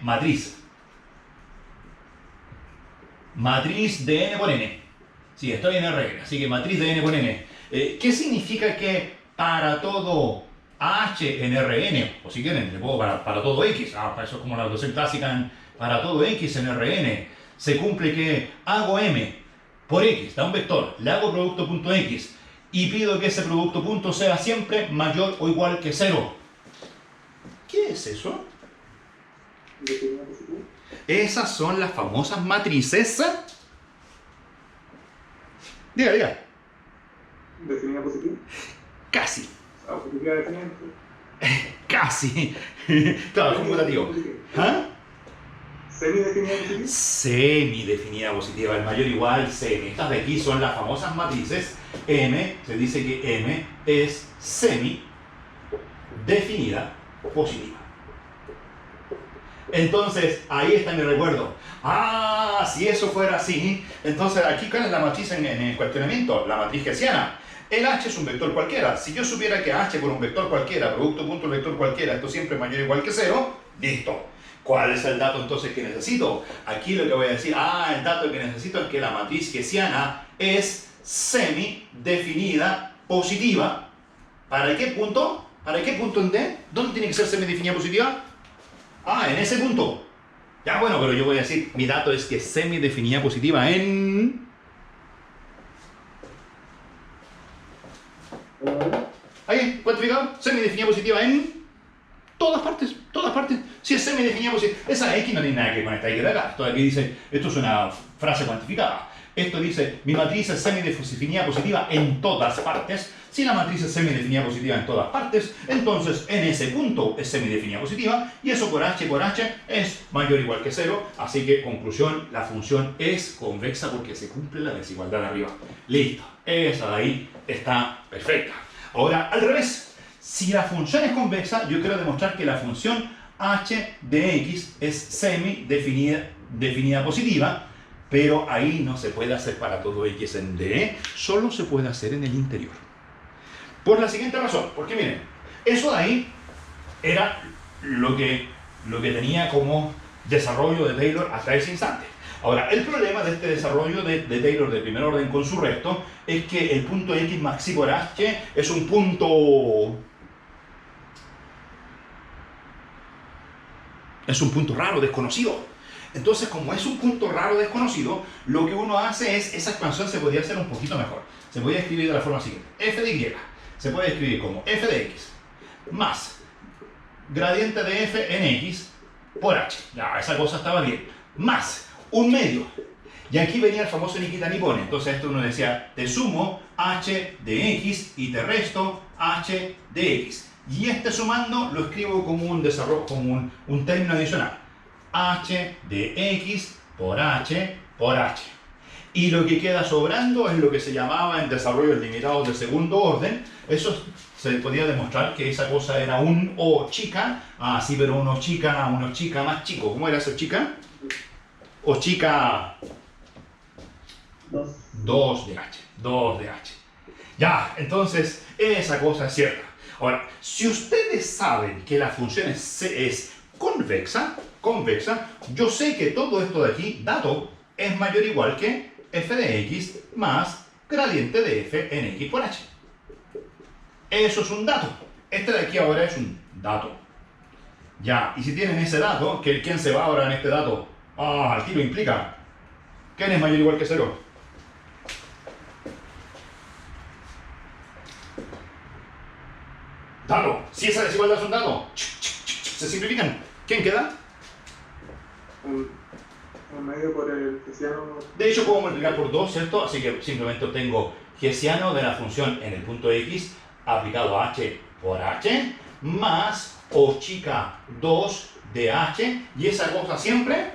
matriz de n por n. Sí, estoy en R, así que matriz de n por n. ¿Qué significa que para todo h en Rn, o si quieren, le puedo para todo x, eso es como la notación clásica, para todo x en Rn, se cumple que hago m por x, da un vector, le hago producto punto x y pido que ese producto punto sea siempre mayor o igual que 0. ¿Qué es eso? Esas son las famosas matrices. Diga. ¿Definida positiva? Casi. ¿Positiva definida? Casi. Claro, conmutativo. ¿Semidefinida positiva? Semidefinida positiva, el mayor igual semi. Estas de aquí son las famosas matrices. M, se dice que M es semidefinida positiva. Entonces, ahí está mi recuerdo. Ah, si eso fuera así, entonces aquí ¿cuál es la matriz en el cuestionamiento? La matriz hessiana. El H es un vector cualquiera. Si yo supiera que H por un vector cualquiera, producto punto vector cualquiera, esto siempre es mayor o igual que 0, listo. ¿Cuál es el dato entonces que necesito? Aquí lo que voy a decir, el dato que necesito es que la matriz hessiana es semidefinida positiva. ¿Para qué punto? ¿Para qué punto en D? ¿Dónde tiene que ser semidefinida positiva? En ese punto. Ya bueno, pero yo voy a decir, mi dato es que semidefinida positiva en... Ahí, cuantificador, semidefinida positiva en... Todas partes, todas partes. Si es semidefinida positiva, esa X no tiene nada que ver con esta X de acá. Esto de aquí dice, esto es una frase cuantificada. Esto dice, mi matriz es semidefinida positiva en todas partes. Si la matriz es semidefinida positiva en todas partes, entonces en ese punto es semidefinida positiva y eso por H es mayor o igual que 0. Así que, conclusión, la función es convexa porque se cumple la desigualdad de arriba. Listo, esa de ahí está perfecta. Ahora, al revés. Si la función es convexa, yo quiero demostrar que la función h de x es semidefinida positiva, pero ahí no se puede hacer para todo x en D, solo se puede hacer en el interior. Por la siguiente razón, porque miren, eso de ahí era lo que tenía como desarrollo de Taylor hasta ese instante. Ahora, el problema de este desarrollo de Taylor de primer orden con su recto es que el punto x más xi por h es un punto raro, desconocido. Entonces, como es un punto raro, desconocido, lo que uno hace es, esa expansión se podría hacer un poquito mejor. Se podría escribir de la forma siguiente. F de y se puede escribir como f de x más gradiente de f en x por h. Ya, esa cosa estaba bien. Más un medio. Y aquí venía el famoso ni quita ni pone. Entonces esto uno decía, te sumo h de x y te resto h de x. Y este sumando lo escribo como un desarrollo, como un término adicional. H de x por h por h. Y lo que queda sobrando es lo que se llamaba en desarrollos limitados de segundo orden. Eso se podía demostrar que esa cosa era un O chica. Sí, pero un O chica más chico. ¿Cómo era esa chica? O chica 2 de h. 2 de h. Ya, entonces esa cosa es cierta. Ahora, si ustedes saben que la función es convexa, yo sé que todo esto de aquí, dato, es mayor o igual que f de x más gradiente de f en x por h. Eso es un dato. Este de aquí ahora es un dato. Ya, y si tienen ese dato, ¿quién se va ahora en este dato? Al tiro implica. ¿Quién es mayor o igual que 0? Dato. Si esa desigualdad es un dato, se simplifican. ¿Quién queda? Un medio por el hessiano. De hecho, puedo multiplicar por 2, ¿cierto? Así que simplemente obtengo hessiano de la función en el punto x aplicado a h por h más O chica 2 de h. Y esa cosa siempre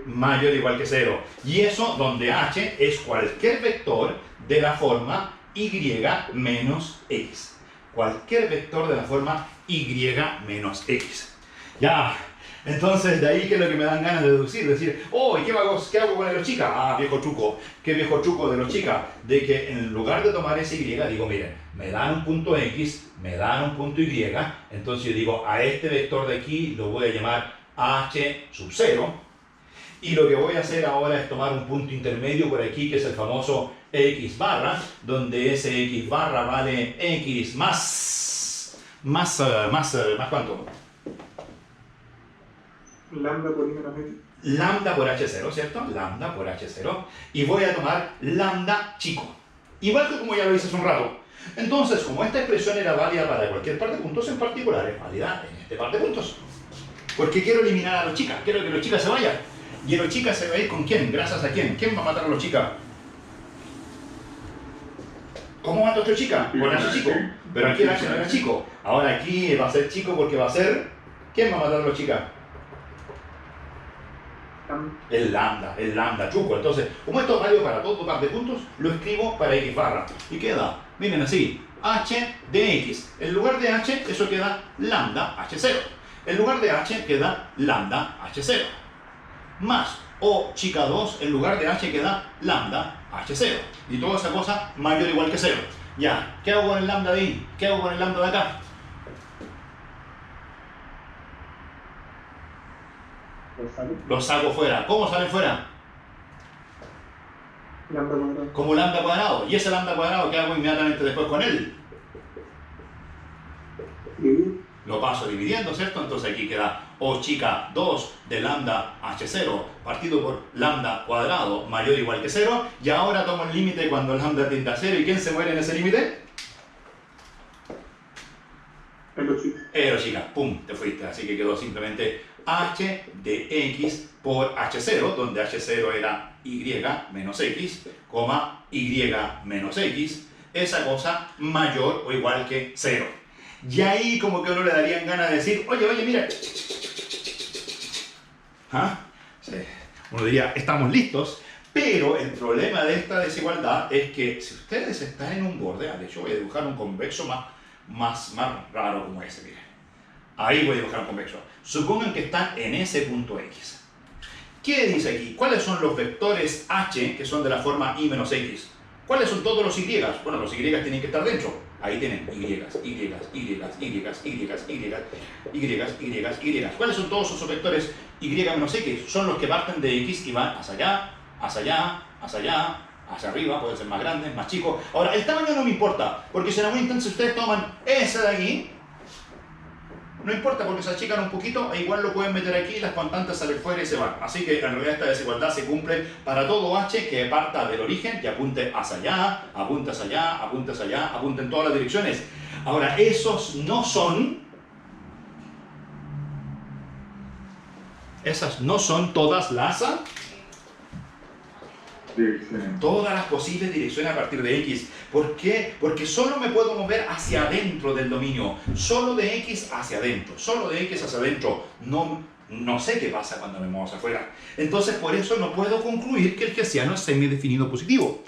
mayor o igual que 0. Y eso donde h es cualquier vector de la forma y menos x. Cualquier vector de la forma y menos x. Ya, entonces de ahí que es lo que me dan ganas de deducir, decir, ¿y qué hago con el chica? Viejo truco. ¿Qué viejo truco de los chicas? De que en lugar de tomar ese y, digo, miren, me dan un punto x, me dan un punto y, entonces yo digo, a este vector de aquí lo voy a llamar h sub 0. Y lo que voy a hacer ahora es tomar un punto intermedio por aquí, que es el famoso x barra, donde ese x barra vale x más ¿cuánto? Lambda por i menos x. Lambda por h0, ¿cierto? Lambda por h0. Y voy a tomar lambda chico. Igual que como ya lo hice hace un rato. Entonces, como esta expresión era válida para cualquier par de puntos, en particular es válida en este par de puntos. Porque quiero eliminar a los chicas, quiero que los chicas se vayan. ¿Y los chicas se va a ir con quién? ¿Gracias a quién? ¿Quién va a matar a los chicas? ¿Cómo mata a otro chica? Con h chico. Pero aquí el h no era chico. Ahora aquí va a ser chico porque va a ser ¿Quién va a matarlo, chica? Lambda. El lambda, chuco. Entonces, como esto es válido para todo par de puntos, lo escribo para x barra. Y queda, miren así, h de x. En lugar de h, eso queda lambda h0. En lugar de h queda lambda h0. Más o chica 2, en lugar de h queda lambda h0. Y toda esa cosa mayor o igual que 0. Ya, ¿qué hago con el lambda de ahí? ¿Qué hago con el lambda de acá? Los saco fuera. ¿Cómo salen fuera? Lambda cuadrado. Como lambda cuadrado. ¿Y ese lambda cuadrado qué hago inmediatamente después con él? Dividir. Lo paso dividiendo, ¿cierto? Entonces aquí queda o chica 2 de lambda h0 partido por lambda cuadrado mayor o igual que 0. Y ahora tomo el límite cuando lambda tiende a 0. ¿Y quién se muere en ese límite? El chica. Chica, pum, te fuiste. Así que quedó simplemente h de x por h0, donde h0 era y menos x, coma y menos x, esa cosa mayor o igual que 0. Y ahí como que a uno le darían ganas de decir, oye, mira. ¿Ah? Sí. Uno diría, estamos listos, pero el problema de esta desigualdad es que si ustedes están en un borde, de hecho voy a dibujar un convexo más raro como ese, miren. Ahí voy a dibujar un convexo. Supongan que están en ese punto X. ¿Qué dice aquí? ¿Cuáles son los vectores H que son de la forma y menos X? ¿Cuáles son todos los Y? Bueno, los Y tienen que estar dentro. Ahí tienen Y. ¿Cuáles son todos esos vectores Y menos X? Son los que parten de X y van hacia allá, hacia arriba, pueden ser más grandes, más chicos. Ahora, el tamaño no me importa, porque si en algún instante ustedes toman ese de aquí, no importa porque se achican un poquito e igual lo pueden meter aquí y las constantes salen fuera y se van. Así que en realidad esta desigualdad se cumple para todo h que parta del origen, que apunte hacia allá, apunte hacia allá, apunte hacia allá, apunte en todas las direcciones. Ahora, esos no son... Esas no son todas las... Direcciones. Todas las posibles direcciones a partir de X. ¿Por qué? Porque solo me puedo mover hacia adentro del dominio. Solo de X hacia adentro. Solo de X hacia adentro. No sé qué pasa cuando me muevo hacia afuera. Entonces, por eso no puedo concluir que el hessiano es semidefinido positivo.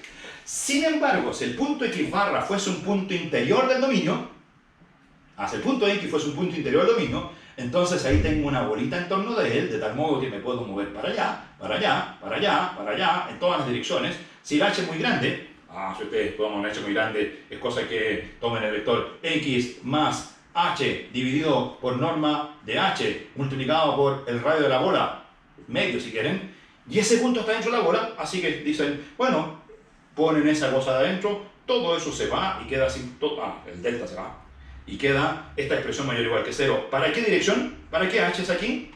Sin embargo, si el punto X barra fuese un punto interior del dominio, el punto X fuese un punto interior del dominio, entonces ahí tengo una bolita en torno de él, de tal modo que me puedo mover para allá, en todas las direcciones. Si el h es muy grande, si ustedes toman un h muy grande, es cosa que tomen el vector x más h dividido por norma de h multiplicado por el radio de la bola, medio si quieren, y ese punto está dentro de la bola, así que dicen, bueno, ponen esa cosa de adentro, todo eso se va y queda así, el delta se va. Y queda esta expresión mayor o igual que 0. ¿Para qué dirección? ¿Para qué h es aquí?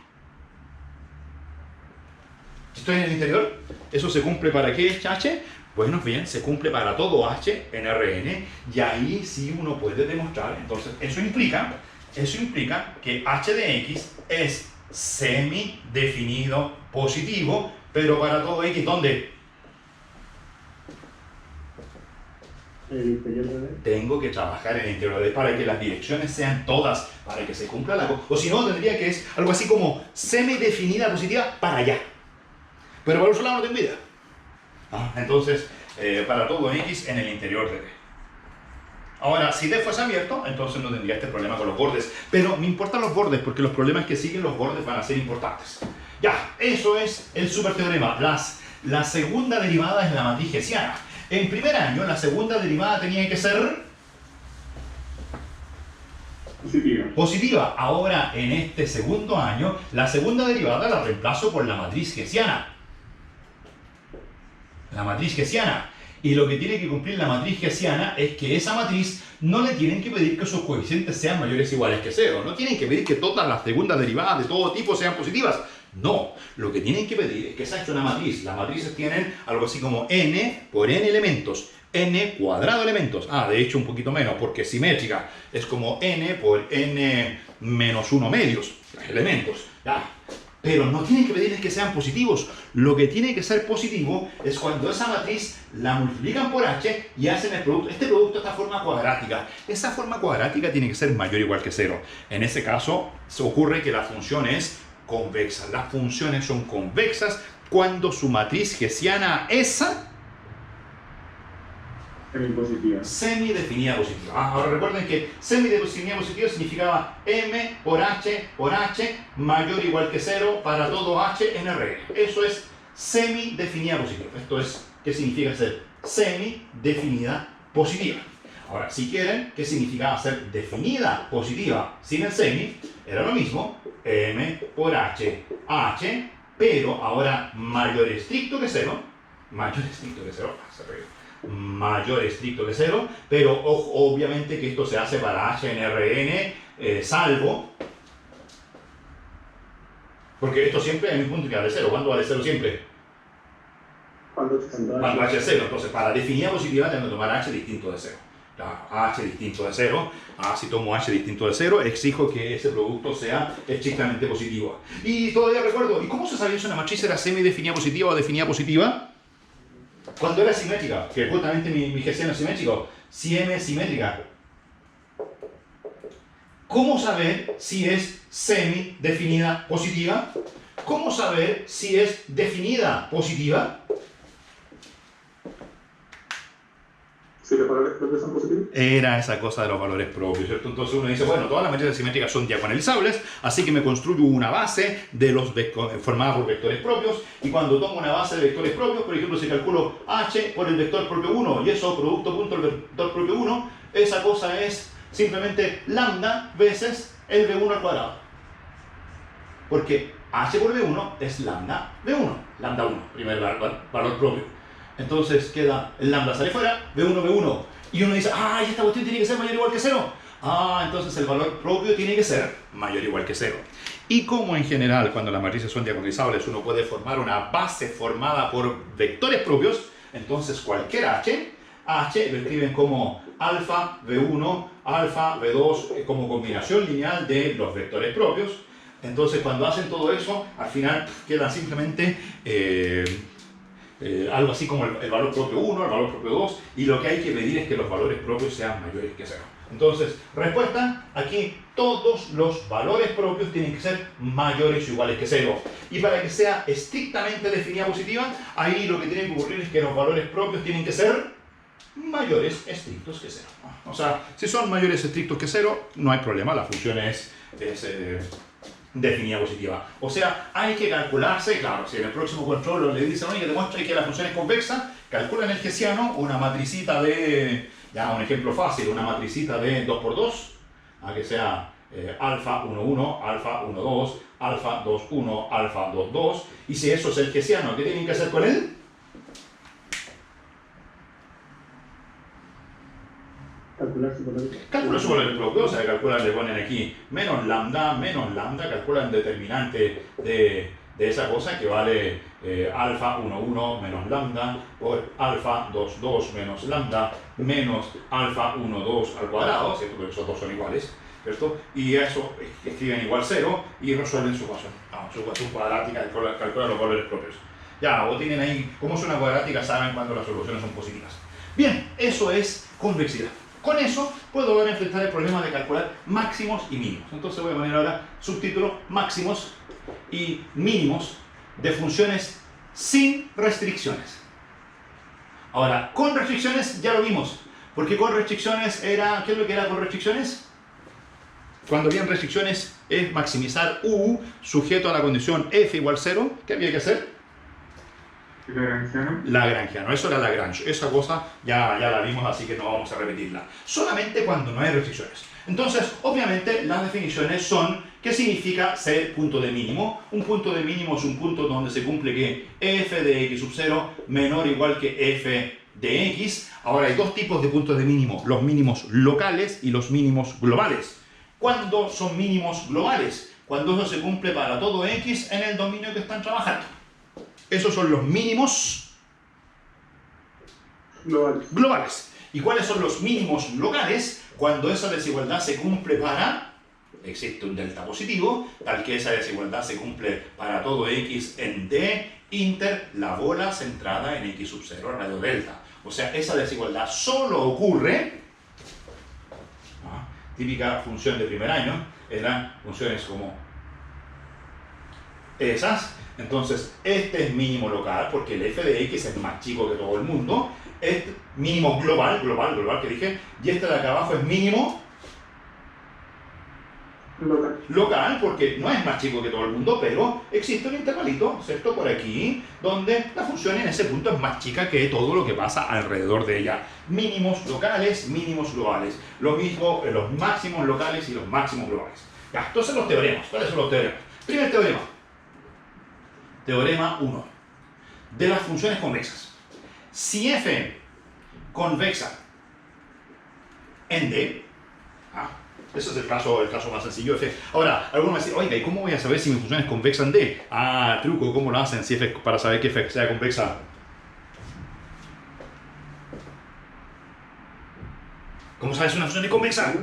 ¿Estoy en el interior? ¿Eso se cumple para qué h? Bueno, bien, se cumple para todo h en Rn. Y ahí sí uno puede demostrar. Entonces, eso implica que h de x es semidefinido positivo, pero para todo x, ¿dónde? El interior de D. Tengo que trabajar en el interior de D para que las direcciones sean todas, para que se cumpla la cosa. O si no, tendría que es algo así como semidefinida positiva para allá. Pero para el otro lado no tengo idea. Entonces, para todo X en el interior de D. Ahora, si D fuese abierto, entonces no tendría este problema con los bordes. Pero me importan los bordes, porque los problemas que siguen los bordes van a ser importantes. Ya, eso es el superteorema. La segunda derivada es la matriz hessiana. En primer año, la segunda derivada tenía que ser positiva. Ahora, en este segundo año, la segunda derivada la reemplazo por la matriz hessiana. La matriz hessiana. Y lo que tiene que cumplir la matriz hessiana es que esa matriz no le tienen que pedir que sus coeficientes sean mayores o iguales que 0. No tienen que pedir que todas las segundas derivadas de todo tipo sean positivas. No, lo que tienen que pedir es que se ha hecho una matriz. Las matrices tienen algo así como n por n elementos, n cuadrado elementos. De hecho un poquito menos porque es simétrica. Es como n por n menos 1 medios elementos. Ya. Pero no tienen que pedirles que sean positivos. Lo que tiene que ser positivo es cuando esa matriz la multiplican por h y hacen el producto. Este producto, esta forma cuadrática. Esa forma cuadrática tiene que ser mayor o igual que 0. En ese caso, se ocurre que la función es convexa. Las funciones son convexas cuando su matriz hessiana esa semidefinida positiva. Ahora recuerden que semidefinida positiva significaba m por h mayor o igual que 0 para todo h en Rn. Eso es semidefinida positiva. Esto es, ¿qué significa ser semidefinida positiva? Ahora, si quieren, ¿qué significaba ser definida positiva sin el semi? Era lo mismo, m por h, pero ahora mayor estricto que 0, mayor estricto que 0, pero obviamente que esto se hace para h en Rn, salvo, porque esto siempre es el punto que vale 0. ¿Cuándo vale 0 siempre? Cuando Cuando h es 0. Entonces, para definida positiva tengo que tomar h distinto de 0. H distinto de 0, si tomo h distinto de 0, exijo que ese producto sea estrictamente positivo. Y todavía recuerdo, ¿y cómo se sabía si una matriz era semidefinida positiva o definida positiva? Cuando era simétrica, que justamente mi hessiano es simétrico, si m es simétrica. ¿Cómo saber si es semidefinida positiva? ¿Cómo saber si es definida positiva? Si los valores propios son positivos. Era esa cosa de los valores propios, ¿cierto? Entonces uno dice, bueno, todas las matrices simétricas son diagonalizables, así que me construyo una base de los formada por vectores propios, y cuando tomo una base de vectores propios, por ejemplo, si calculo h por el vector propio 1, y eso producto punto el vector propio 1, esa cosa es simplemente lambda veces el b1 al cuadrado. Porque h por b1 es lambda b1, lambda 1, primer valor propio. Entonces queda, el lambda sale fuera, b1. Y uno dice, esta cuestión tiene que ser mayor o igual que 0. Entonces el valor propio tiene que ser mayor o igual que 0. Y como en general, cuando las matrices son diagonalizables, uno puede formar una base formada por vectores propios, entonces cualquier h lo escriben como alfa, b1, alfa, b2, como combinación lineal de los vectores propios. Entonces cuando hacen todo eso, al final queda simplemente algo así como el valor propio 1, el valor propio 2, y lo que hay que medir es que los valores propios sean mayores que 0. Entonces, respuesta, aquí todos los valores propios tienen que ser mayores o iguales que 0. Y para que sea estrictamente definida positiva, ahí lo que tiene que ocurrir es que los valores propios tienen que ser mayores estrictos que 0. O sea, si son mayores estrictos que 0, no hay problema, la función es definida positiva. O sea, hay que calcularse, claro, si en el próximo control le dicen, oye, demuestra que la función es convexa, calcula en el hessiano una matricita de, ya un ejemplo fácil, una matricita de 2×2, que sea alfa 1, 1, alfa 1, 2, alfa 2, 1, alfa 2, 2, y si eso es el hessiano, ¿qué tienen que hacer con él? Calcular su valor propio, o sea, calculan, le ponen aquí menos lambda, calculan determinante de esa cosa que vale alfa 1, 1 menos lambda por alfa 2, 2 menos lambda menos alfa 1, 2 al cuadrado, ¿cierto? Porque esos dos son iguales, ¿cierto? Y eso escriben igual 0 y resuelven su ecuación. Su ecuación cuadrática, calculan los valores propios. Ya, o tienen ahí, como es una cuadrática, saben cuando las soluciones son positivas. Bien, eso es convexidad. Con eso puedo ahora enfrentar el problema de calcular máximos y mínimos. Entonces voy a poner ahora subtítulo máximos y mínimos de funciones sin restricciones. Ahora, con restricciones ya lo vimos. Porque con restricciones era... ¿Qué es lo que era con restricciones? Cuando habían restricciones es maximizar u sujeto a la condición f igual 0. ¿Qué había que hacer? Lagrangiano, eso era Lagrange, esa cosa ya la vimos, así que no vamos a repetirla. Solamente cuando no hay restricciones. Entonces, obviamente, las definiciones son ¿qué significa ser punto de mínimo? Un punto de mínimo es un punto donde se cumple que f de x sub 0 menor o igual que f de x. Ahora hay dos tipos de puntos de mínimo, los mínimos locales y los mínimos globales. ¿Cuándo son mínimos globales? Cuando eso se cumple para todo x en el dominio que están trabajando. Esos son los mínimos globales. ¿Y cuáles son los mínimos locales? Cuando esa desigualdad se cumple para existe un delta positivo, tal que esa desigualdad se cumple para todo x en D, inter la bola centrada en x sub 0 radio delta. O sea, esa desigualdad solo ocurre, típica función de primer año, eran funciones como esas. Entonces, este es mínimo local, porque el f de x es más chico que todo el mundo. Este mínimo global que dije, y este de acá abajo es mínimo local, porque no es más chico que todo el mundo, pero existe un intervalito, ¿cierto? Por aquí, donde la función en ese punto es más chica que todo lo que pasa alrededor de ella. Mínimos locales, mínimos globales. Lo mismo en los máximos locales y los máximos globales. Ya, entonces los teoremas. ¿Cuáles son los teoremas? Primer teorema. Teorema 1. De las funciones convexas. Si f convexa en D, ese es el caso más sencillo. Ahora, algunos me dicen, oiga, ¿y cómo voy a saber si mi función es convexa en D? Truco, ¿cómo lo hacen si f, para saber que f sea convexa? ¿Cómo sabes si una función es convexa?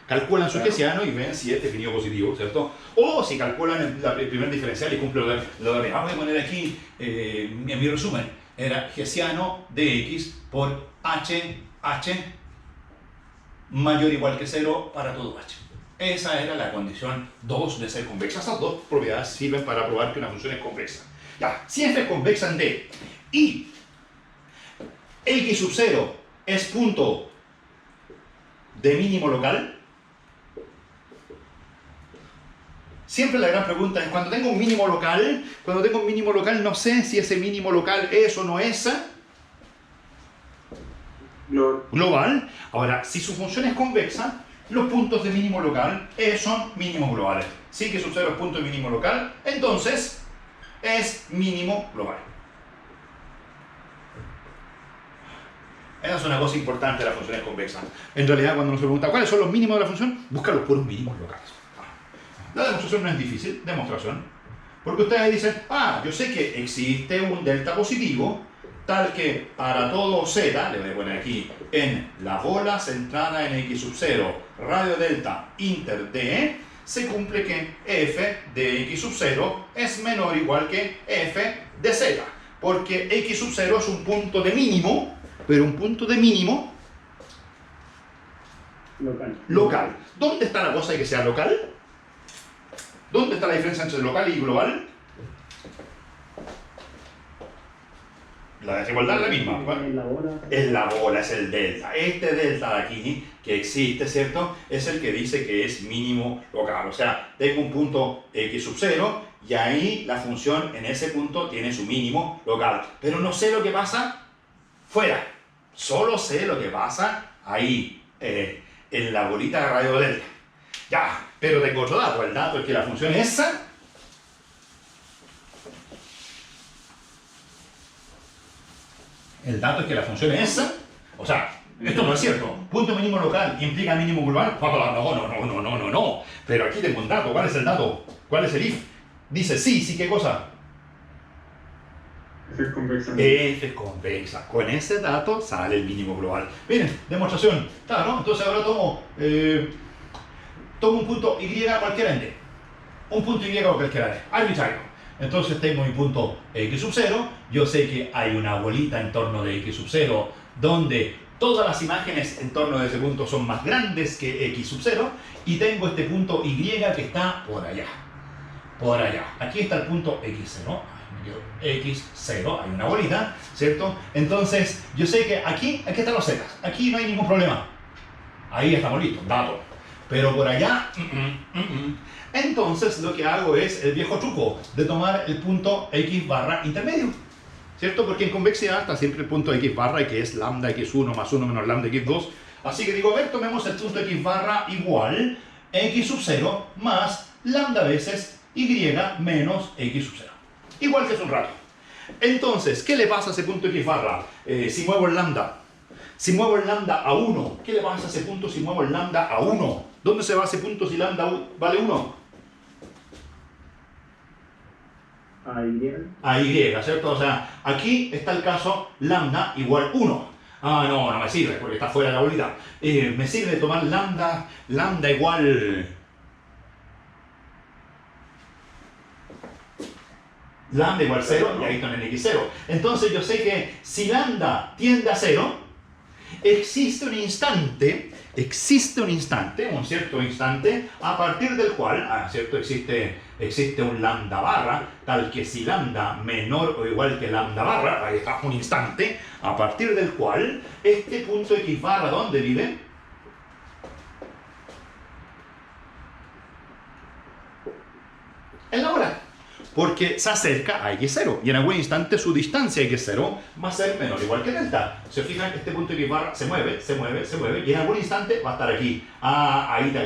Calculan su hessiano y ven si es definido positivo, ¿cierto? O si calculan el primer diferencial y cumple lo de arriba. Voy a poner aquí, en mi resumen, era hessiano de x por h mayor o igual que 0 para todo h. Esa era la condición 2 de ser convexa. Esas dos propiedades sirven para probar que una función es convexa. Ya, si f es convexa en D y x sub 0 es punto de mínimo local, siempre la gran pregunta es, cuando tengo un mínimo local, no sé si ese mínimo local es o no es global. Ahora, si su función es convexa, los puntos de mínimo local son mínimos globales. Si que sub 0 es punto de mínimo local, entonces es mínimo global. Esa es una cosa importante de las funciones convexas. En realidad, cuando nos pregunta cuáles son los mínimos de la función, busca los puros mínimos locales. La demostración no es difícil, demostración. Porque ustedes dicen, yo sé que existe un delta positivo, tal que para todo z, le voy a poner aquí, en la bola centrada en x sub 0, radio delta inter d, se cumple que f de x sub 0 es menor o igual que f de z. Porque x sub 0 es un punto de mínimo, pero un punto de mínimo local. ¿Dónde está la cosa de que sea local? ¿Dónde está la diferencia entre local y global? La desigualdad es la misma. En la bola es el delta. Este delta de aquí, que existe, ¿cierto? Es el que dice que es mínimo local. O sea, tengo un punto x sub 0 y ahí la función en ese punto tiene su mínimo local. Pero no sé lo que pasa fuera. Solo sé lo que pasa ahí, en la bolita de radio delta. Ya, pero tengo otro dato. El dato es que la función esa o sea, esto no es cierto. Punto mínimo local implica mínimo global. No. Pero aquí tengo un dato. ¿Cuál es el dato? ¿Cuál es el if? Dice sí, ¿qué cosa? F es convexa. F es convexa. Con ese dato sale el mínimo global. Miren, demostración. Claro, ¿no? Entonces ahora tomo un punto y cualquiera en D. Un punto y cualquiera en D. Arbitrario. Entonces tengo mi punto x sub 0, yo sé que hay una bolita en torno de x sub 0 donde todas las imágenes en torno de ese punto son más grandes que x sub 0 y tengo este punto y que está por allá. Aquí está el punto x0, x0, hay una bolita, ¿cierto? Entonces yo sé que aquí están los z, aquí no hay ningún problema. Ahí estamos listos, dato. Pero por allá, Entonces lo que hago es el viejo truco de tomar el punto x barra intermedio, ¿cierto? Porque en convexidad está siempre el punto x barra, que es lambda x1 más 1 menos lambda x2. Así que digo, a ver, tomemos el punto x barra igual x sub 0 más lambda veces y menos x sub 0. Igual que hace un rato. Entonces, ¿qué le pasa a ese punto x barra si muevo el lambda? Si muevo el lambda a 1, ¿qué le pasa a ese punto si muevo el lambda a 1? ¿Dónde se va ese punto si lambda vale 1? A y, ¿cierto? O sea, aquí está el caso lambda igual 1. No me sirve porque está fuera de la bolita. Me sirve tomar lambda igual Lambda igual 0 y ahí está en x0. Entonces yo sé que si lambda tiende a 0, existe un instante, un cierto instante, a partir del cual, ¿cierto? Existe un lambda barra, tal que si lambda menor o igual que lambda barra, ahí está un instante, a partir del cual este punto x barra, ¿dónde vive? En la bola. Porque se acerca a x0 y en algún instante su distancia a x0 va a ser menor o igual que delta. Se fijan que este punto x barra se mueve y en algún instante va a estar aquí. Ahí te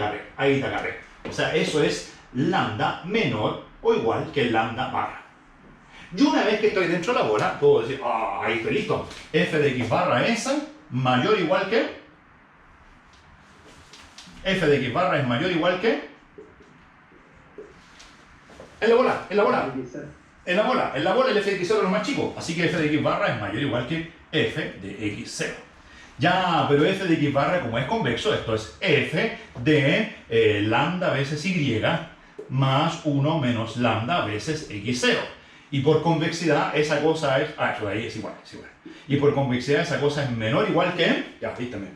agarré. O sea, eso es lambda menor o igual que lambda barra. Y una vez que estoy dentro de la bola, puedo decir, ahí estoy listo. F de x barra es mayor o igual que... F de x barra es mayor o igual que... En la bola el f de x0 es lo más chico, así que f de x barra es mayor o igual que f de x0. Ya, pero f de x barra, como es convexo, esto es f de lambda veces y más 1 menos lambda veces x0. Y por convexidad esa cosa es... eso de ahí es igual. Y por convexidad esa cosa es menor o igual que... Ya, vístame.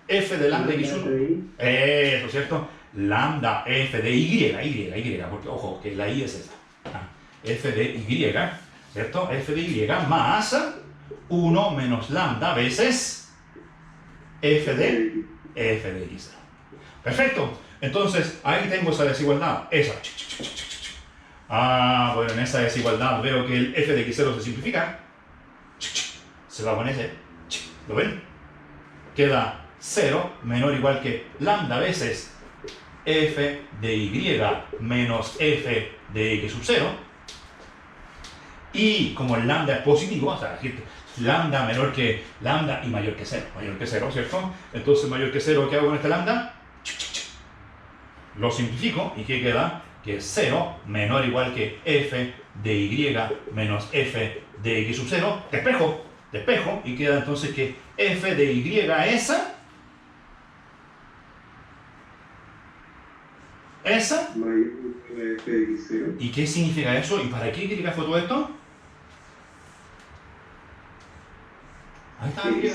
F de lambda x1. Eso, ¿cierto? Lambda f de y, porque ojo, que la y es esta. F de y, ¿cierto? F de y más 1 menos lambda veces f de x. Perfecto. Entonces, ahí tengo esa desigualdad. Esa. Bueno, en esa desigualdad veo que el f de x0 se simplifica. Se va con ese. ¿Lo ven? Queda 0 menor o igual que lambda veces f de y menos f de x sub 0. Y como el lambda es positivo, o sea, lambda menor que lambda y mayor que 0, ¿cierto? Entonces mayor que 0, ¿qué hago con este lambda? Lo simplifico y ¿qué queda? Que 0 menor o igual que f de y menos f de x sub 0. Despejo y queda entonces que f de y esa ¿Y qué significa eso? ¿Y para qué Y fue todo esto? Ahí está Y.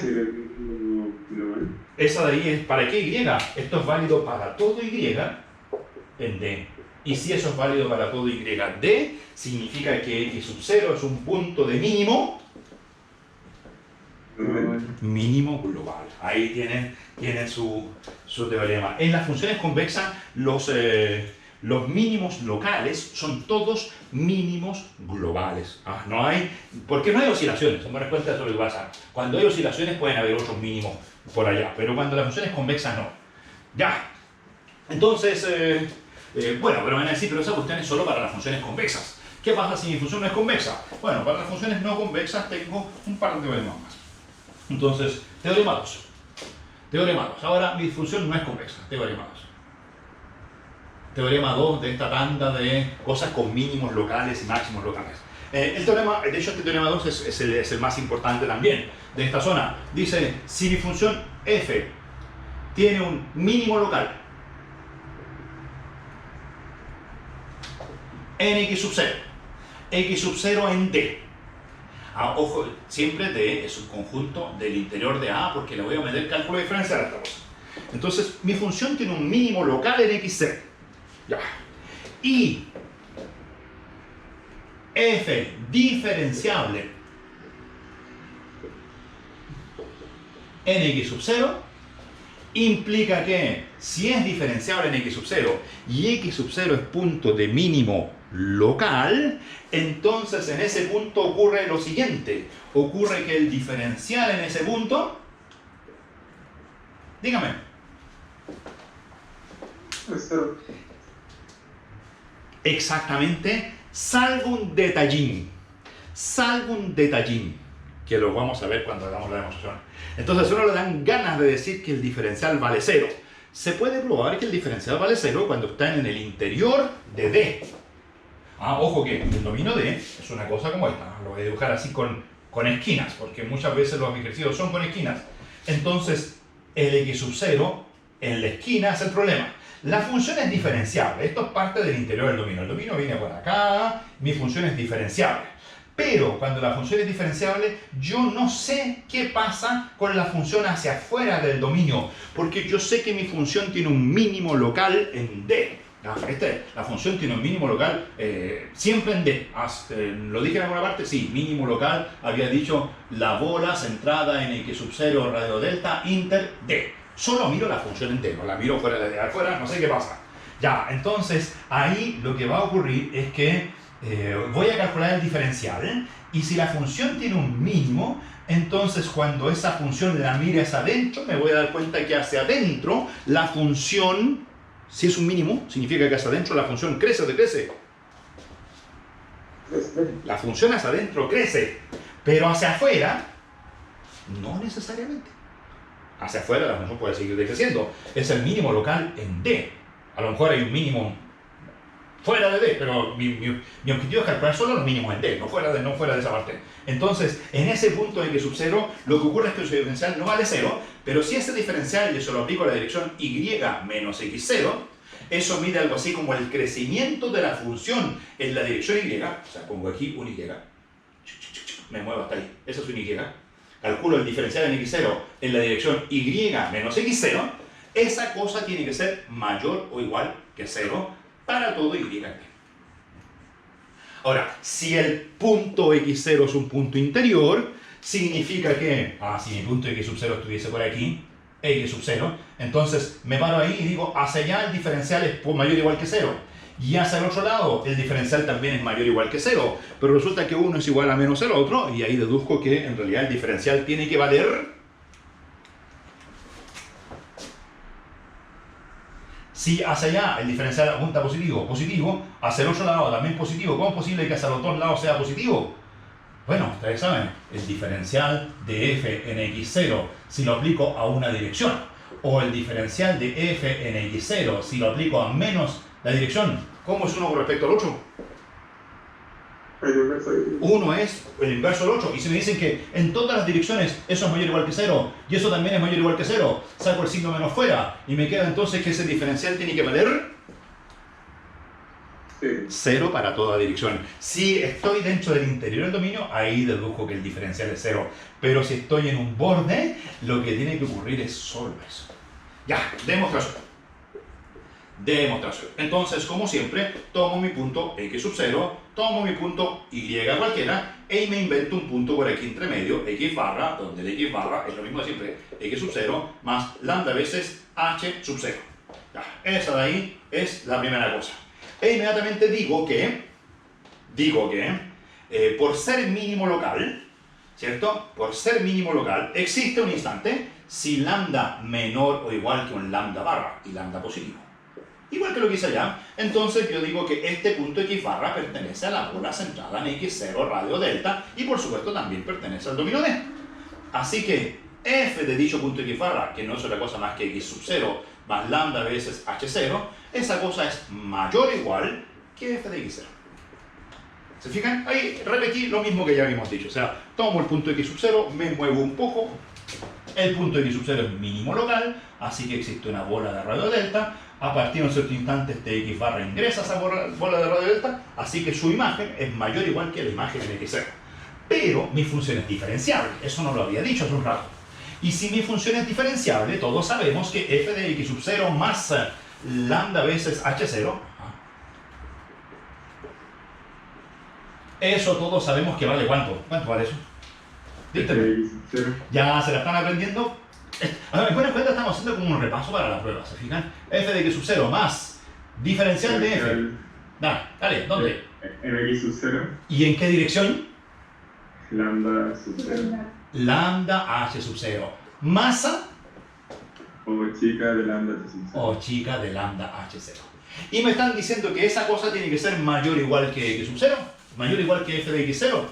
Esa de ahí es ¿para qué Y? Esto es válido para todo Y en D. Y si eso es válido para todo Y D, significa que X sub 0 es un punto de mínimo global. Ahí tienen su teorema. En las funciones convexas, los mínimos locales son todos mínimos globales. No hay, porque no hay oscilaciones. En buena cuenta eso es lo que pasa. Cuando hay oscilaciones pueden haber otros mínimos por allá, pero cuando la función es convexa no. Ya. Entonces, bueno, pero van a decir, pero esa cuestión es solo para las funciones convexas. ¿Qué pasa si mi función no es convexa? Bueno, para las funciones no convexas tengo un par de teoremas más. Entonces, teorema 2. Teorema 2. Ahora mi función no es convexa. Teorema 2. Teorema 2 de esta tanda de cosas con mínimos locales y máximos locales. El teorema, de hecho este teorema 2 es el más importante también de esta zona. Dice, si mi función f tiene un mínimo local en x sub 0, x sub 0 en D. Ojo, siempre D es un conjunto del interior de A porque le voy a meter cálculo diferencial a esta cosa. Entonces, mi función tiene un mínimo local en x0. Ya. Y f diferenciable en x sub 0 implica que si es diferenciable en x sub 0 y x sub 0 es punto de mínimo local, entonces en ese punto ocurre lo siguiente. Ocurre que el diferencial en ese punto, dígame, es 0. Exactamente, salvo un detallín, que lo vamos a ver cuando hagamos la demostración. Entonces a uno le dan ganas de decir que el diferencial vale 0. Se puede probar que el diferencial vale 0 cuando están en el interior de D. Ojo que el dominio D es una cosa como esta. Lo voy a dibujar así con esquinas, porque muchas veces los ejercicios son con esquinas. Entonces, el x sub 0 en la esquina es el problema. La función es diferenciable. Esto es parte del interior del dominio. El dominio viene por acá, mi función es diferenciable. Pero cuando la función es diferenciable, yo no sé qué pasa con la función hacia afuera del dominio, porque yo sé que mi función tiene un mínimo local en D. La función tiene un mínimo local siempre en D. ¿Lo dije en alguna parte? Sí, mínimo local. Había dicho la bola centrada en X sub 0 radio delta inter D. Solo miro la función en D, no la miro fuera de D. Afuera no sé qué pasa. Ya, entonces ahí lo que va a ocurrir es que voy a calcular el diferencial y si la función tiene un mínimo, entonces cuando esa función la mire hacia adentro, me voy a dar cuenta que hacia adentro la función, si es un mínimo, significa que hacia adentro la función crece o decrece. La función hacia adentro crece, pero hacia afuera no necesariamente. Hacia afuera la función puede seguir decreciendo. Es el mínimo local en D. A lo mejor hay un mínimo fuera de D, pero mi objetivo es calcular solo los mínimos en D, no fuera de esa parte. Entonces, en ese punto de X sub 0, lo que ocurre es que su diferencial no vale 0, pero si ese diferencial yo se lo aplico a la dirección Y menos X0, eso mide algo así como el crecimiento de la función en la dirección Y, o sea, pongo aquí un Y, me muevo hasta ahí, eso es un Y, calculo el diferencial en X0 en la dirección Y menos X0, esa cosa tiene que ser mayor o igual que 0, para todo Y. Ahora, si el punto X0 es un punto interior, significa que, si mi punto X sub 0 estuviese por aquí, X sub 0, entonces me paro ahí y digo, hacia allá el diferencial es mayor o igual que 0. Y hacia el otro lado, el diferencial también es mayor o igual que 0. Pero resulta que uno es igual a menos el otro, y ahí deduzco que en realidad el diferencial tiene que valer... Si hacia allá el diferencial apunta positivo, positivo, hacia el otro lado también positivo, ¿cómo es posible que hacia los dos lados sea positivo? Bueno, ustedes saben, el diferencial de f en x0 si lo aplico a una dirección, o el diferencial de f en x0 si lo aplico a menos la dirección, ¿cómo es uno con respecto al otro? El inverso. Uno es el inverso del otro. Y si me dicen que en todas las direcciones eso es mayor o igual que 0 y eso también es mayor o igual que 0, saco el signo menos fuera y me queda entonces que ese diferencial tiene que valer 0 para toda dirección. Si estoy dentro del interior del dominio, ahí dedujo que el diferencial es 0. Pero si estoy en un borde, lo que tiene que ocurrir es solo eso. Ya, demostración. Entonces, como siempre, tomo mi punto X sub 0, tomo mi punto Y cualquiera y me invento un punto por aquí entre medio, X barra, donde el X barra es lo mismo de siempre, X sub 0 más lambda veces H sub 0. Ya, esa de ahí es la primera cosa. E inmediatamente digo que por ser mínimo local, ¿cierto? Por ser mínimo local, existe un instante si lambda menor o igual que un lambda barra y lambda positivo. Igual que lo que hice allá, entonces yo digo que este punto X barra pertenece a la bola centrada en X0 radio delta y por supuesto también pertenece al dominio D. Así que f de dicho punto X barra, que no es otra cosa más que X sub 0 más lambda veces H0, esa cosa es mayor o igual que f de X0. ¿Se fijan? Ahí repetí lo mismo que ya habíamos dicho. O sea, tomo el punto X sub 0, me muevo un poco, el punto X sub 0 es mínimo local, así que existe una bola de radio delta. A partir de un cierto instante este X barra ingresa a esa bola de radio delta, así que su imagen es mayor o igual que la imagen en X0. Pero mi función es diferenciable, eso no lo había dicho hace un rato. Y si mi función es diferenciable, todos sabemos que f de X sub 0 más lambda veces H0, eso todos sabemos que vale ¿cuánto? ¿Cuánto vale eso? Dígame. Ya se la están aprendiendo. A ver, en buena cuenta estamos haciendo como un repaso para la prueba, ¿se fijan? f de X sub 0 más diferencial de f. Dale, ¿dónde? En X sub 0. ¿Y en qué dirección? Lambda sub 0. Lambda h sub 0. Masa. O chica de lambda h sub 0. O chica de lambda h0. Y me están diciendo que esa cosa tiene que ser mayor o igual que X sub 0. Mayor o igual que f de X0.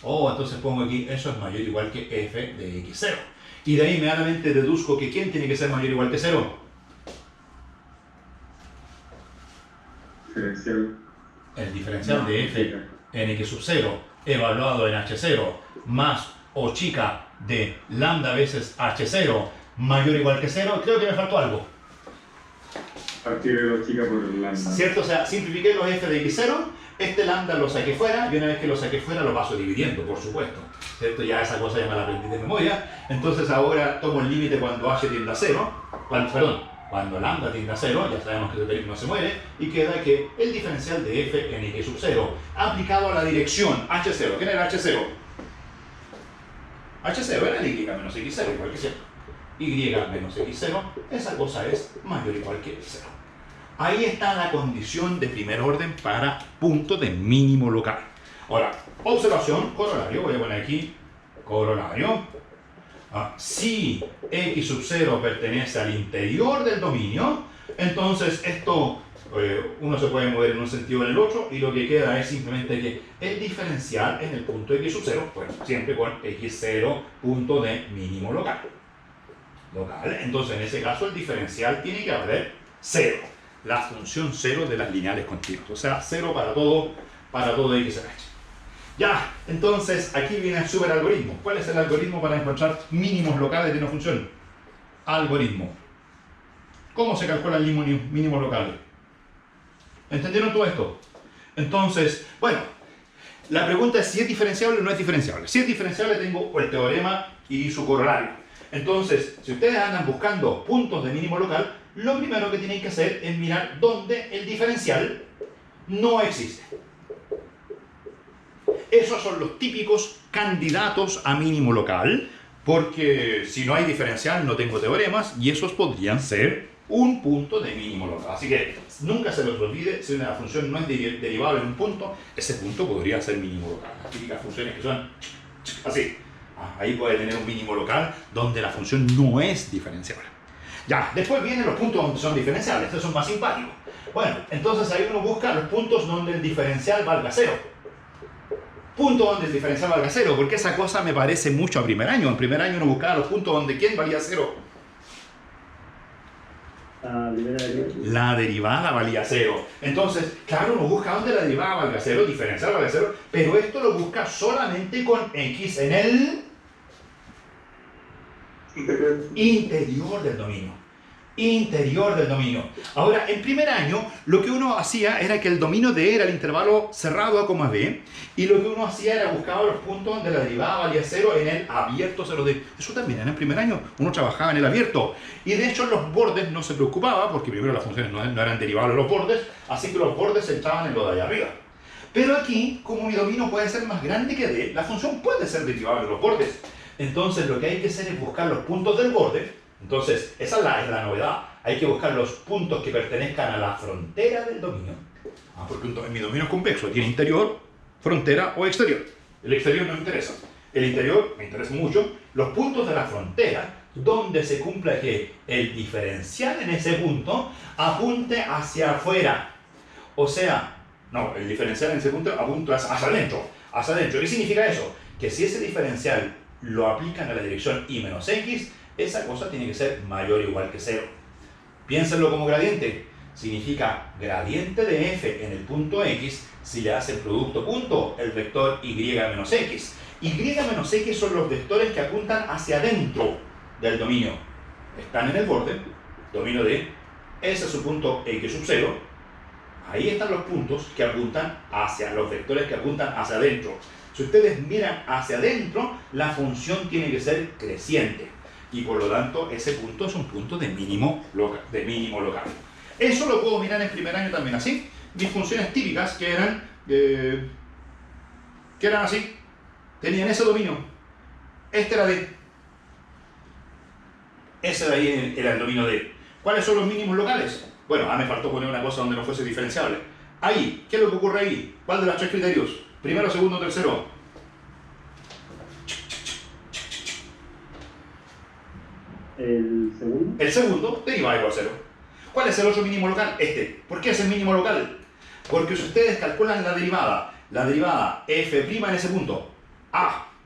Entonces pongo aquí, eso es mayor o igual que f de X0. Y de ahí inmediatamente deduzco que ¿quién tiene que ser mayor o igual que 0? Diferencial. El diferencial de f en X sub 0 evaluado en H0 más o chica de lambda veces H0 mayor o igual que 0. Creo que me faltó algo. Partir de 2 chicas por lambda. ¿Cierto? O sea, simplifiqué los f de x0, este lambda lo saqué fuera, y una vez que lo saqué fuera lo paso dividiendo, por supuesto. ¿Cierto? Ya esa cosa ya me la aprendí de memoria. Entonces ahora tomo el límite cuando h tiende a 0, cuando lambda tiende a 0, ya sabemos que ese término se muere, y queda que el diferencial de f en x sub 0, aplicado a la dirección h0. ¿Quién era h0? h0 era el y menos x0, igual que siempre. Y menos x0, esa cosa es mayor o igual que x0. Ahí está la condición de primer orden para punto de mínimo local. Ahora, observación, corolario, voy a poner aquí corolario. Si x sub 0 pertenece al interior del dominio, entonces esto uno se puede mover en un sentido o en el otro, y lo que queda es simplemente que el diferencial en el punto x sub 0, bueno, siempre con x0 punto de mínimo local. Entonces en ese caso el diferencial tiene que valer 0, la función 0 de las lineales continuas, o sea 0 para todo x en h. Ya, entonces aquí viene el super algoritmo. ¿Cuál es el algoritmo para encontrar mínimos locales de una función? Algoritmo. ¿Cómo se calculan mínimos locales? ¿Entendieron todo esto? Entonces, bueno, la pregunta es si es diferenciable o no es diferenciable. Si es diferenciable tengo el teorema y su corolario. Entonces, si ustedes andan buscando puntos de mínimo local, lo primero que tienen que hacer es mirar dónde el diferencial no existe. Esos son los típicos candidatos a mínimo local, porque si no hay diferencial no tengo teoremas, y esos podrían ser un punto de mínimo local. Así que nunca se les olvide, si una función no es derivable en un punto, ese punto podría ser mínimo local. Las típicas funciones que son así. Ahí puede tener un mínimo local donde la función no es diferenciable. Ya, después vienen los puntos donde son diferenciables. Estos son más simpáticos. Bueno, entonces ahí uno busca los puntos donde el diferencial valga 0. Punto donde el diferencial valga 0, porque esa cosa me parece mucho a primer año. En primer año uno buscaba los puntos donde ¿quién valía 0? La derivada valía 0. Entonces, claro, uno busca donde la derivada valga 0, diferencial valga 0, pero esto lo busca solamente con x en el interior del dominio. Interior del dominio. Ahora, en primer año, lo que uno hacía era que el dominio de E era el intervalo cerrado A, B, y lo que uno hacía era buscar los puntos donde la derivada valía 0 en el abierto 0D. Eso también en el primer año uno trabajaba en el abierto. Y de hecho en los bordes no se preocupaba, porque primero las funciones no eran derivables de los bordes, así que los bordes se entraban en lo de allá arriba. Pero aquí, como mi dominio puede ser más grande que D, la función puede ser derivable de los bordes. Entonces lo que hay que hacer es buscar los puntos del borde. Entonces, esa es la novedad. Hay que buscar los puntos que pertenezcan a la frontera del dominio. Porque mi dominio es convexo, tiene interior, frontera o exterior. El exterior no me interesa. El interior me interesa mucho. Los puntos de la frontera, donde se cumpla que el diferencial en ese punto apunte hacia afuera. O sea, no, el diferencial en ese punto apunta hacia adentro. Hacia adentro. ¿Qué significa eso? Que si ese diferencial lo aplican a la dirección y menos x, esa cosa tiene que ser mayor o igual que 0. Piénsenlo como gradiente. Significa gradiente de f en el punto x si le hacen producto punto el vector y menos x. Y menos x son los vectores que apuntan hacia adentro del dominio. Están en el borde, dominio de, ese es su punto x sub 0. Ahí están los puntos que apuntan hacia, los vectores que apuntan hacia adentro. Si ustedes miran hacia adentro, la función tiene que ser creciente. Y por lo tanto, ese punto es un punto de mínimo local. Eso lo puedo mirar en primer año también así. Mis funciones típicas que eran así, tenían ese dominio. Este era D. Ese de ahí era el dominio D. ¿Cuáles son los mínimos locales? Bueno, me faltó poner una cosa donde no fuese diferenciable. Ahí, ¿qué es lo que ocurre ahí? ¿Cuál de los 3 criterios? Primero, segundo, tercero. El segundo. El segundo, derivada igual a 0. ¿Cuál es el otro mínimo local? Este. ¿Por qué es el mínimo local? Porque si ustedes calculan la derivada f' en ese punto,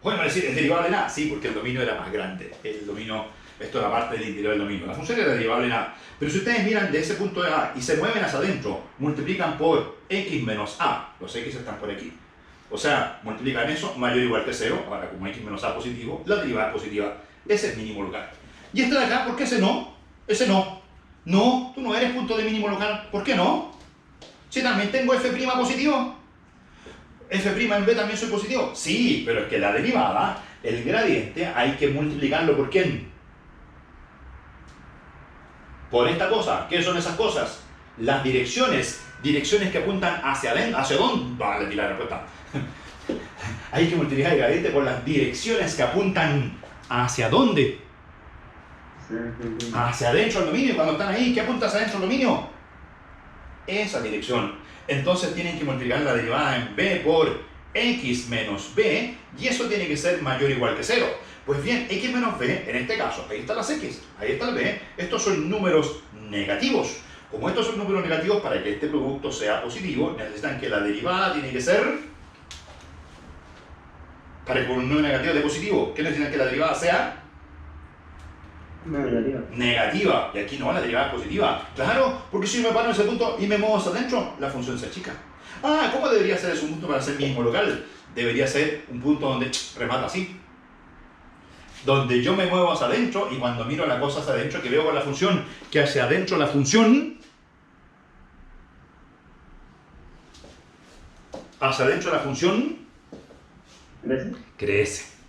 podemos decir, ¿es derivable en A? Sí, porque el dominio era más grande. El dominio, esto era parte del interior del dominio. La función era derivable en A. Pero si ustedes miran de ese punto de A y se mueven hacia adentro, multiplican por x menos A. Los x están por aquí. O sea, multiplican eso, mayor o igual que 0. Ahora, como x menos A positivo, la derivada es positiva. Ese es el mínimo local. Y este de acá, ¿por qué ese no? Ese no. No, tú no eres punto de mínimo local. ¿Por qué no? Si también tengo f' positivo. F' en B también soy positivo. Sí, pero es que la derivada, el gradiente, hay que multiplicarlo por ¿quién? Por esta cosa. ¿Qué son esas cosas? Las direcciones. Direcciones que apuntan hacia adentro. ¿Hacia dónde? Vale, aquí la respuesta. Hay que multiplicar el gradiente por las direcciones que apuntan hacia dónde. Hacia adentro del dominio. Cuando están ahí, ¿qué apunta hacia adentro del dominio? Esa dirección. Entonces tienen que multiplicar la derivada en b por x menos b, y eso tiene que ser mayor o igual que 0. Pues bien, x menos b, en este caso, ahí están las x, ahí está el b, estos son números negativos. Como estos son números negativos, para que este producto sea positivo, necesitan que la derivada tiene que ser, para que un número negativo de positivo, ¿qué necesitan que la derivada sea? Negativa. Negativa. Y aquí no, la derivada es positiva. Claro, porque si yo me paro en ese punto y me muevo hacia adentro, la función se achica. Ah, ¿cómo debería ser ese punto para ser mínimo local? Debería ser un punto donde remata así. Donde yo me muevo hacia adentro y cuando miro la cosa hacia adentro, que veo con la función que hacia adentro la función, hacia adentro la función crece.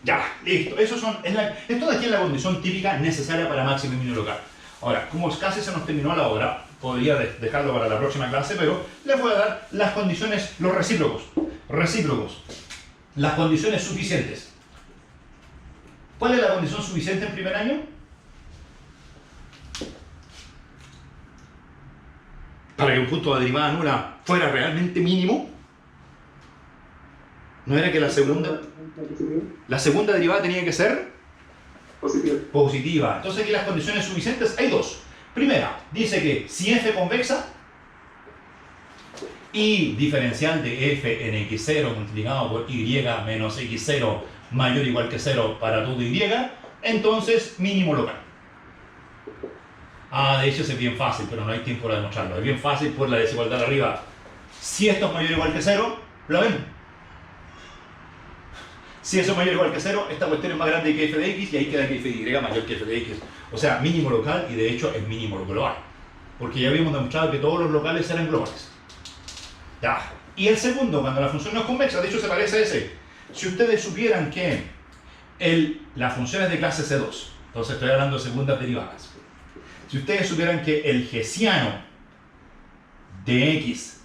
Ya, listo. Esto de aquí es la condición típica necesaria para máximo y mínimo local. Ahora, como casi se nos terminó la hora, podría dejarlo para la próxima clase, pero les voy a dar las condiciones, los recíprocos. Recíprocos. Las condiciones suficientes. ¿Cuál es la condición suficiente en primer año? Para que un punto de derivada nula fuera realmente mínimo. ¿No era que la segunda derivada tenía que ser? Positiva. Entonces aquí las condiciones suficientes hay dos. Primera, dice que si f convexa y diferencial de f en x0 multiplicado por y menos x0 mayor o igual que 0 para todo y, entonces mínimo local. Ah, de hecho es bien fácil, pero no hay tiempo para demostrarlo. Es bien fácil por la desigualdad de arriba. Si esto es mayor o igual que 0, ¿lo ven? Si eso es mayor o igual que 0, esta cuestión es más grande que f de x y ahí queda que f de y mayor que f de x. O sea, mínimo local y de hecho es mínimo global. Porque ya habíamos demostrado que todos los locales eran globales. Ya. Y el segundo, cuando la función no es convexa, de hecho se parece a ese. Si ustedes supieran que la función es de clase C2, entonces estoy hablando de segundas derivadas. Si ustedes supieran que el hessiano de x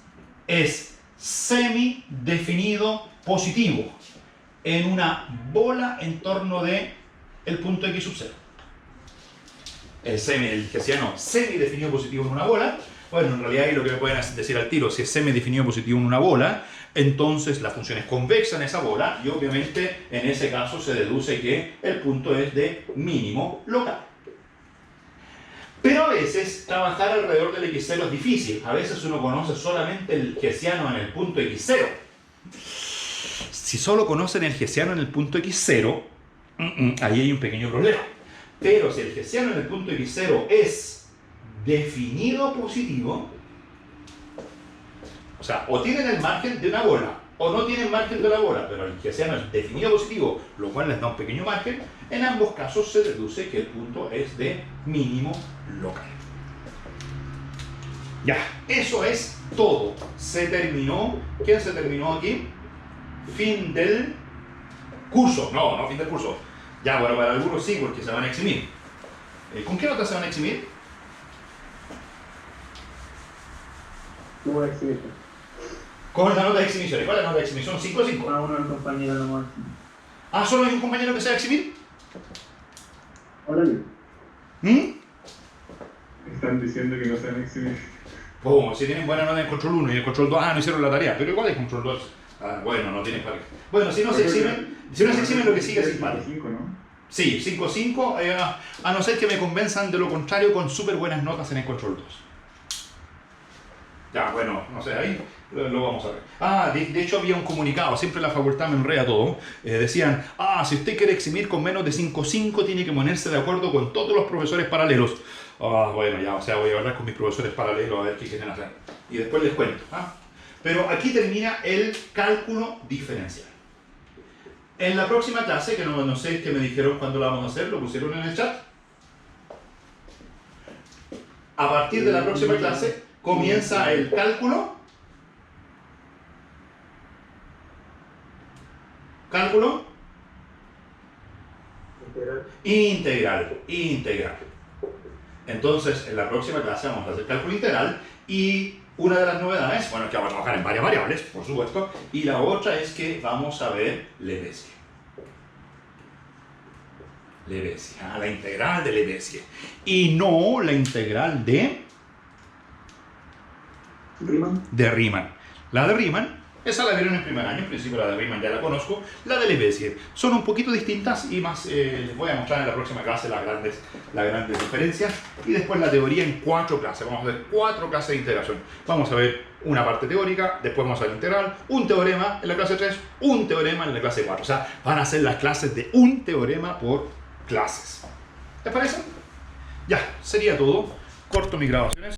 es semidefinido positivo en una bola en torno de el punto x sub 0. El hessiano semidefinido positivo en una bola, bueno, en realidad ahí lo que me pueden decir al tiro, si es semidefinido positivo en una bola, entonces la función es convexa en esa bola y obviamente en ese caso se deduce que el punto es de mínimo local. Pero a veces trabajar alrededor del x0 es difícil. A veces uno conoce solamente el hessiano en el punto x0. Si solo conocen el hessiano en el punto x0, ahí hay un pequeño problema. Pero si el hessiano en el punto x0 es definido positivo, o sea, o tienen el margen de una bola, o no tienen margen de una bola, pero el hessiano es definido positivo, lo cual les da un pequeño margen, en ambos casos se deduce que el punto es de mínimo local. Ya, eso es todo. Se terminó. ¿Quién se terminó aquí? Fin del curso. No fin del curso. Ya, bueno, para algunos sí, porque se van a eximir. ¿Con qué nota se van a eximir? No voy a exhibir. Con la nota de exhibición. ¿Cuál es la nota de exhibición? 5 de 5. Para uno del compañero nomás. Ah, ¿solo hay un compañero que se va a exhibir? Ahora bien. Están diciendo que no se van a exhibir. Oh, si tienen buena nota en control 1 y en control 2, no hicieron la tarea, pero igual es control 2. Ah, bueno, no tienen para qué. Bueno, si no se exhiben, lo que sigue es impar. 5, ¿no? Sí, 5-5, a no ser que me convenzan de lo contrario con súper buenas notas en el control 2. Ya, bueno, no sé, ahí lo vamos a ver. Ah, de hecho había un comunicado, siempre la facultad me enreda todo. Decían, si usted quiere eximir con menos de 5-5, tiene que ponerse de acuerdo con todos los profesores paralelos. Bueno, ya, o sea, voy a hablar con mis profesores paralelos a ver qué quieren hacer. Y después les cuento. Pero aquí termina el cálculo diferencial. En la próxima clase, que no sé qué me dijeron cuándo la vamos a hacer, lo pusieron en el chat. A partir de la próxima clase comienza el cálculo. Cálculo integral. Entonces, en la próxima clase vamos a hacer cálculo integral y una de las novedades, bueno, es que vamos a trabajar en varias variables, por supuesto, y la otra es que vamos a ver Lebesgue. La integral de Lebesgue. Y no la integral de Riemann. La de Riemann, esa la vieron en primer año, en principio la de Riemann ya la conozco. La de Lebesgue son un poquito distintas y más les voy a mostrar en la próxima clase las grandes diferencias. Y después la teoría en 4 clases. Vamos a ver 4 clases de integración. Vamos a ver una parte teórica, después vamos a ver integral, un teorema en la clase 3, un teorema en la clase 4. O sea, van a ser las clases de un teorema por clases. ¿Te parece? Ya, sería todo. Corto mis grabaciones.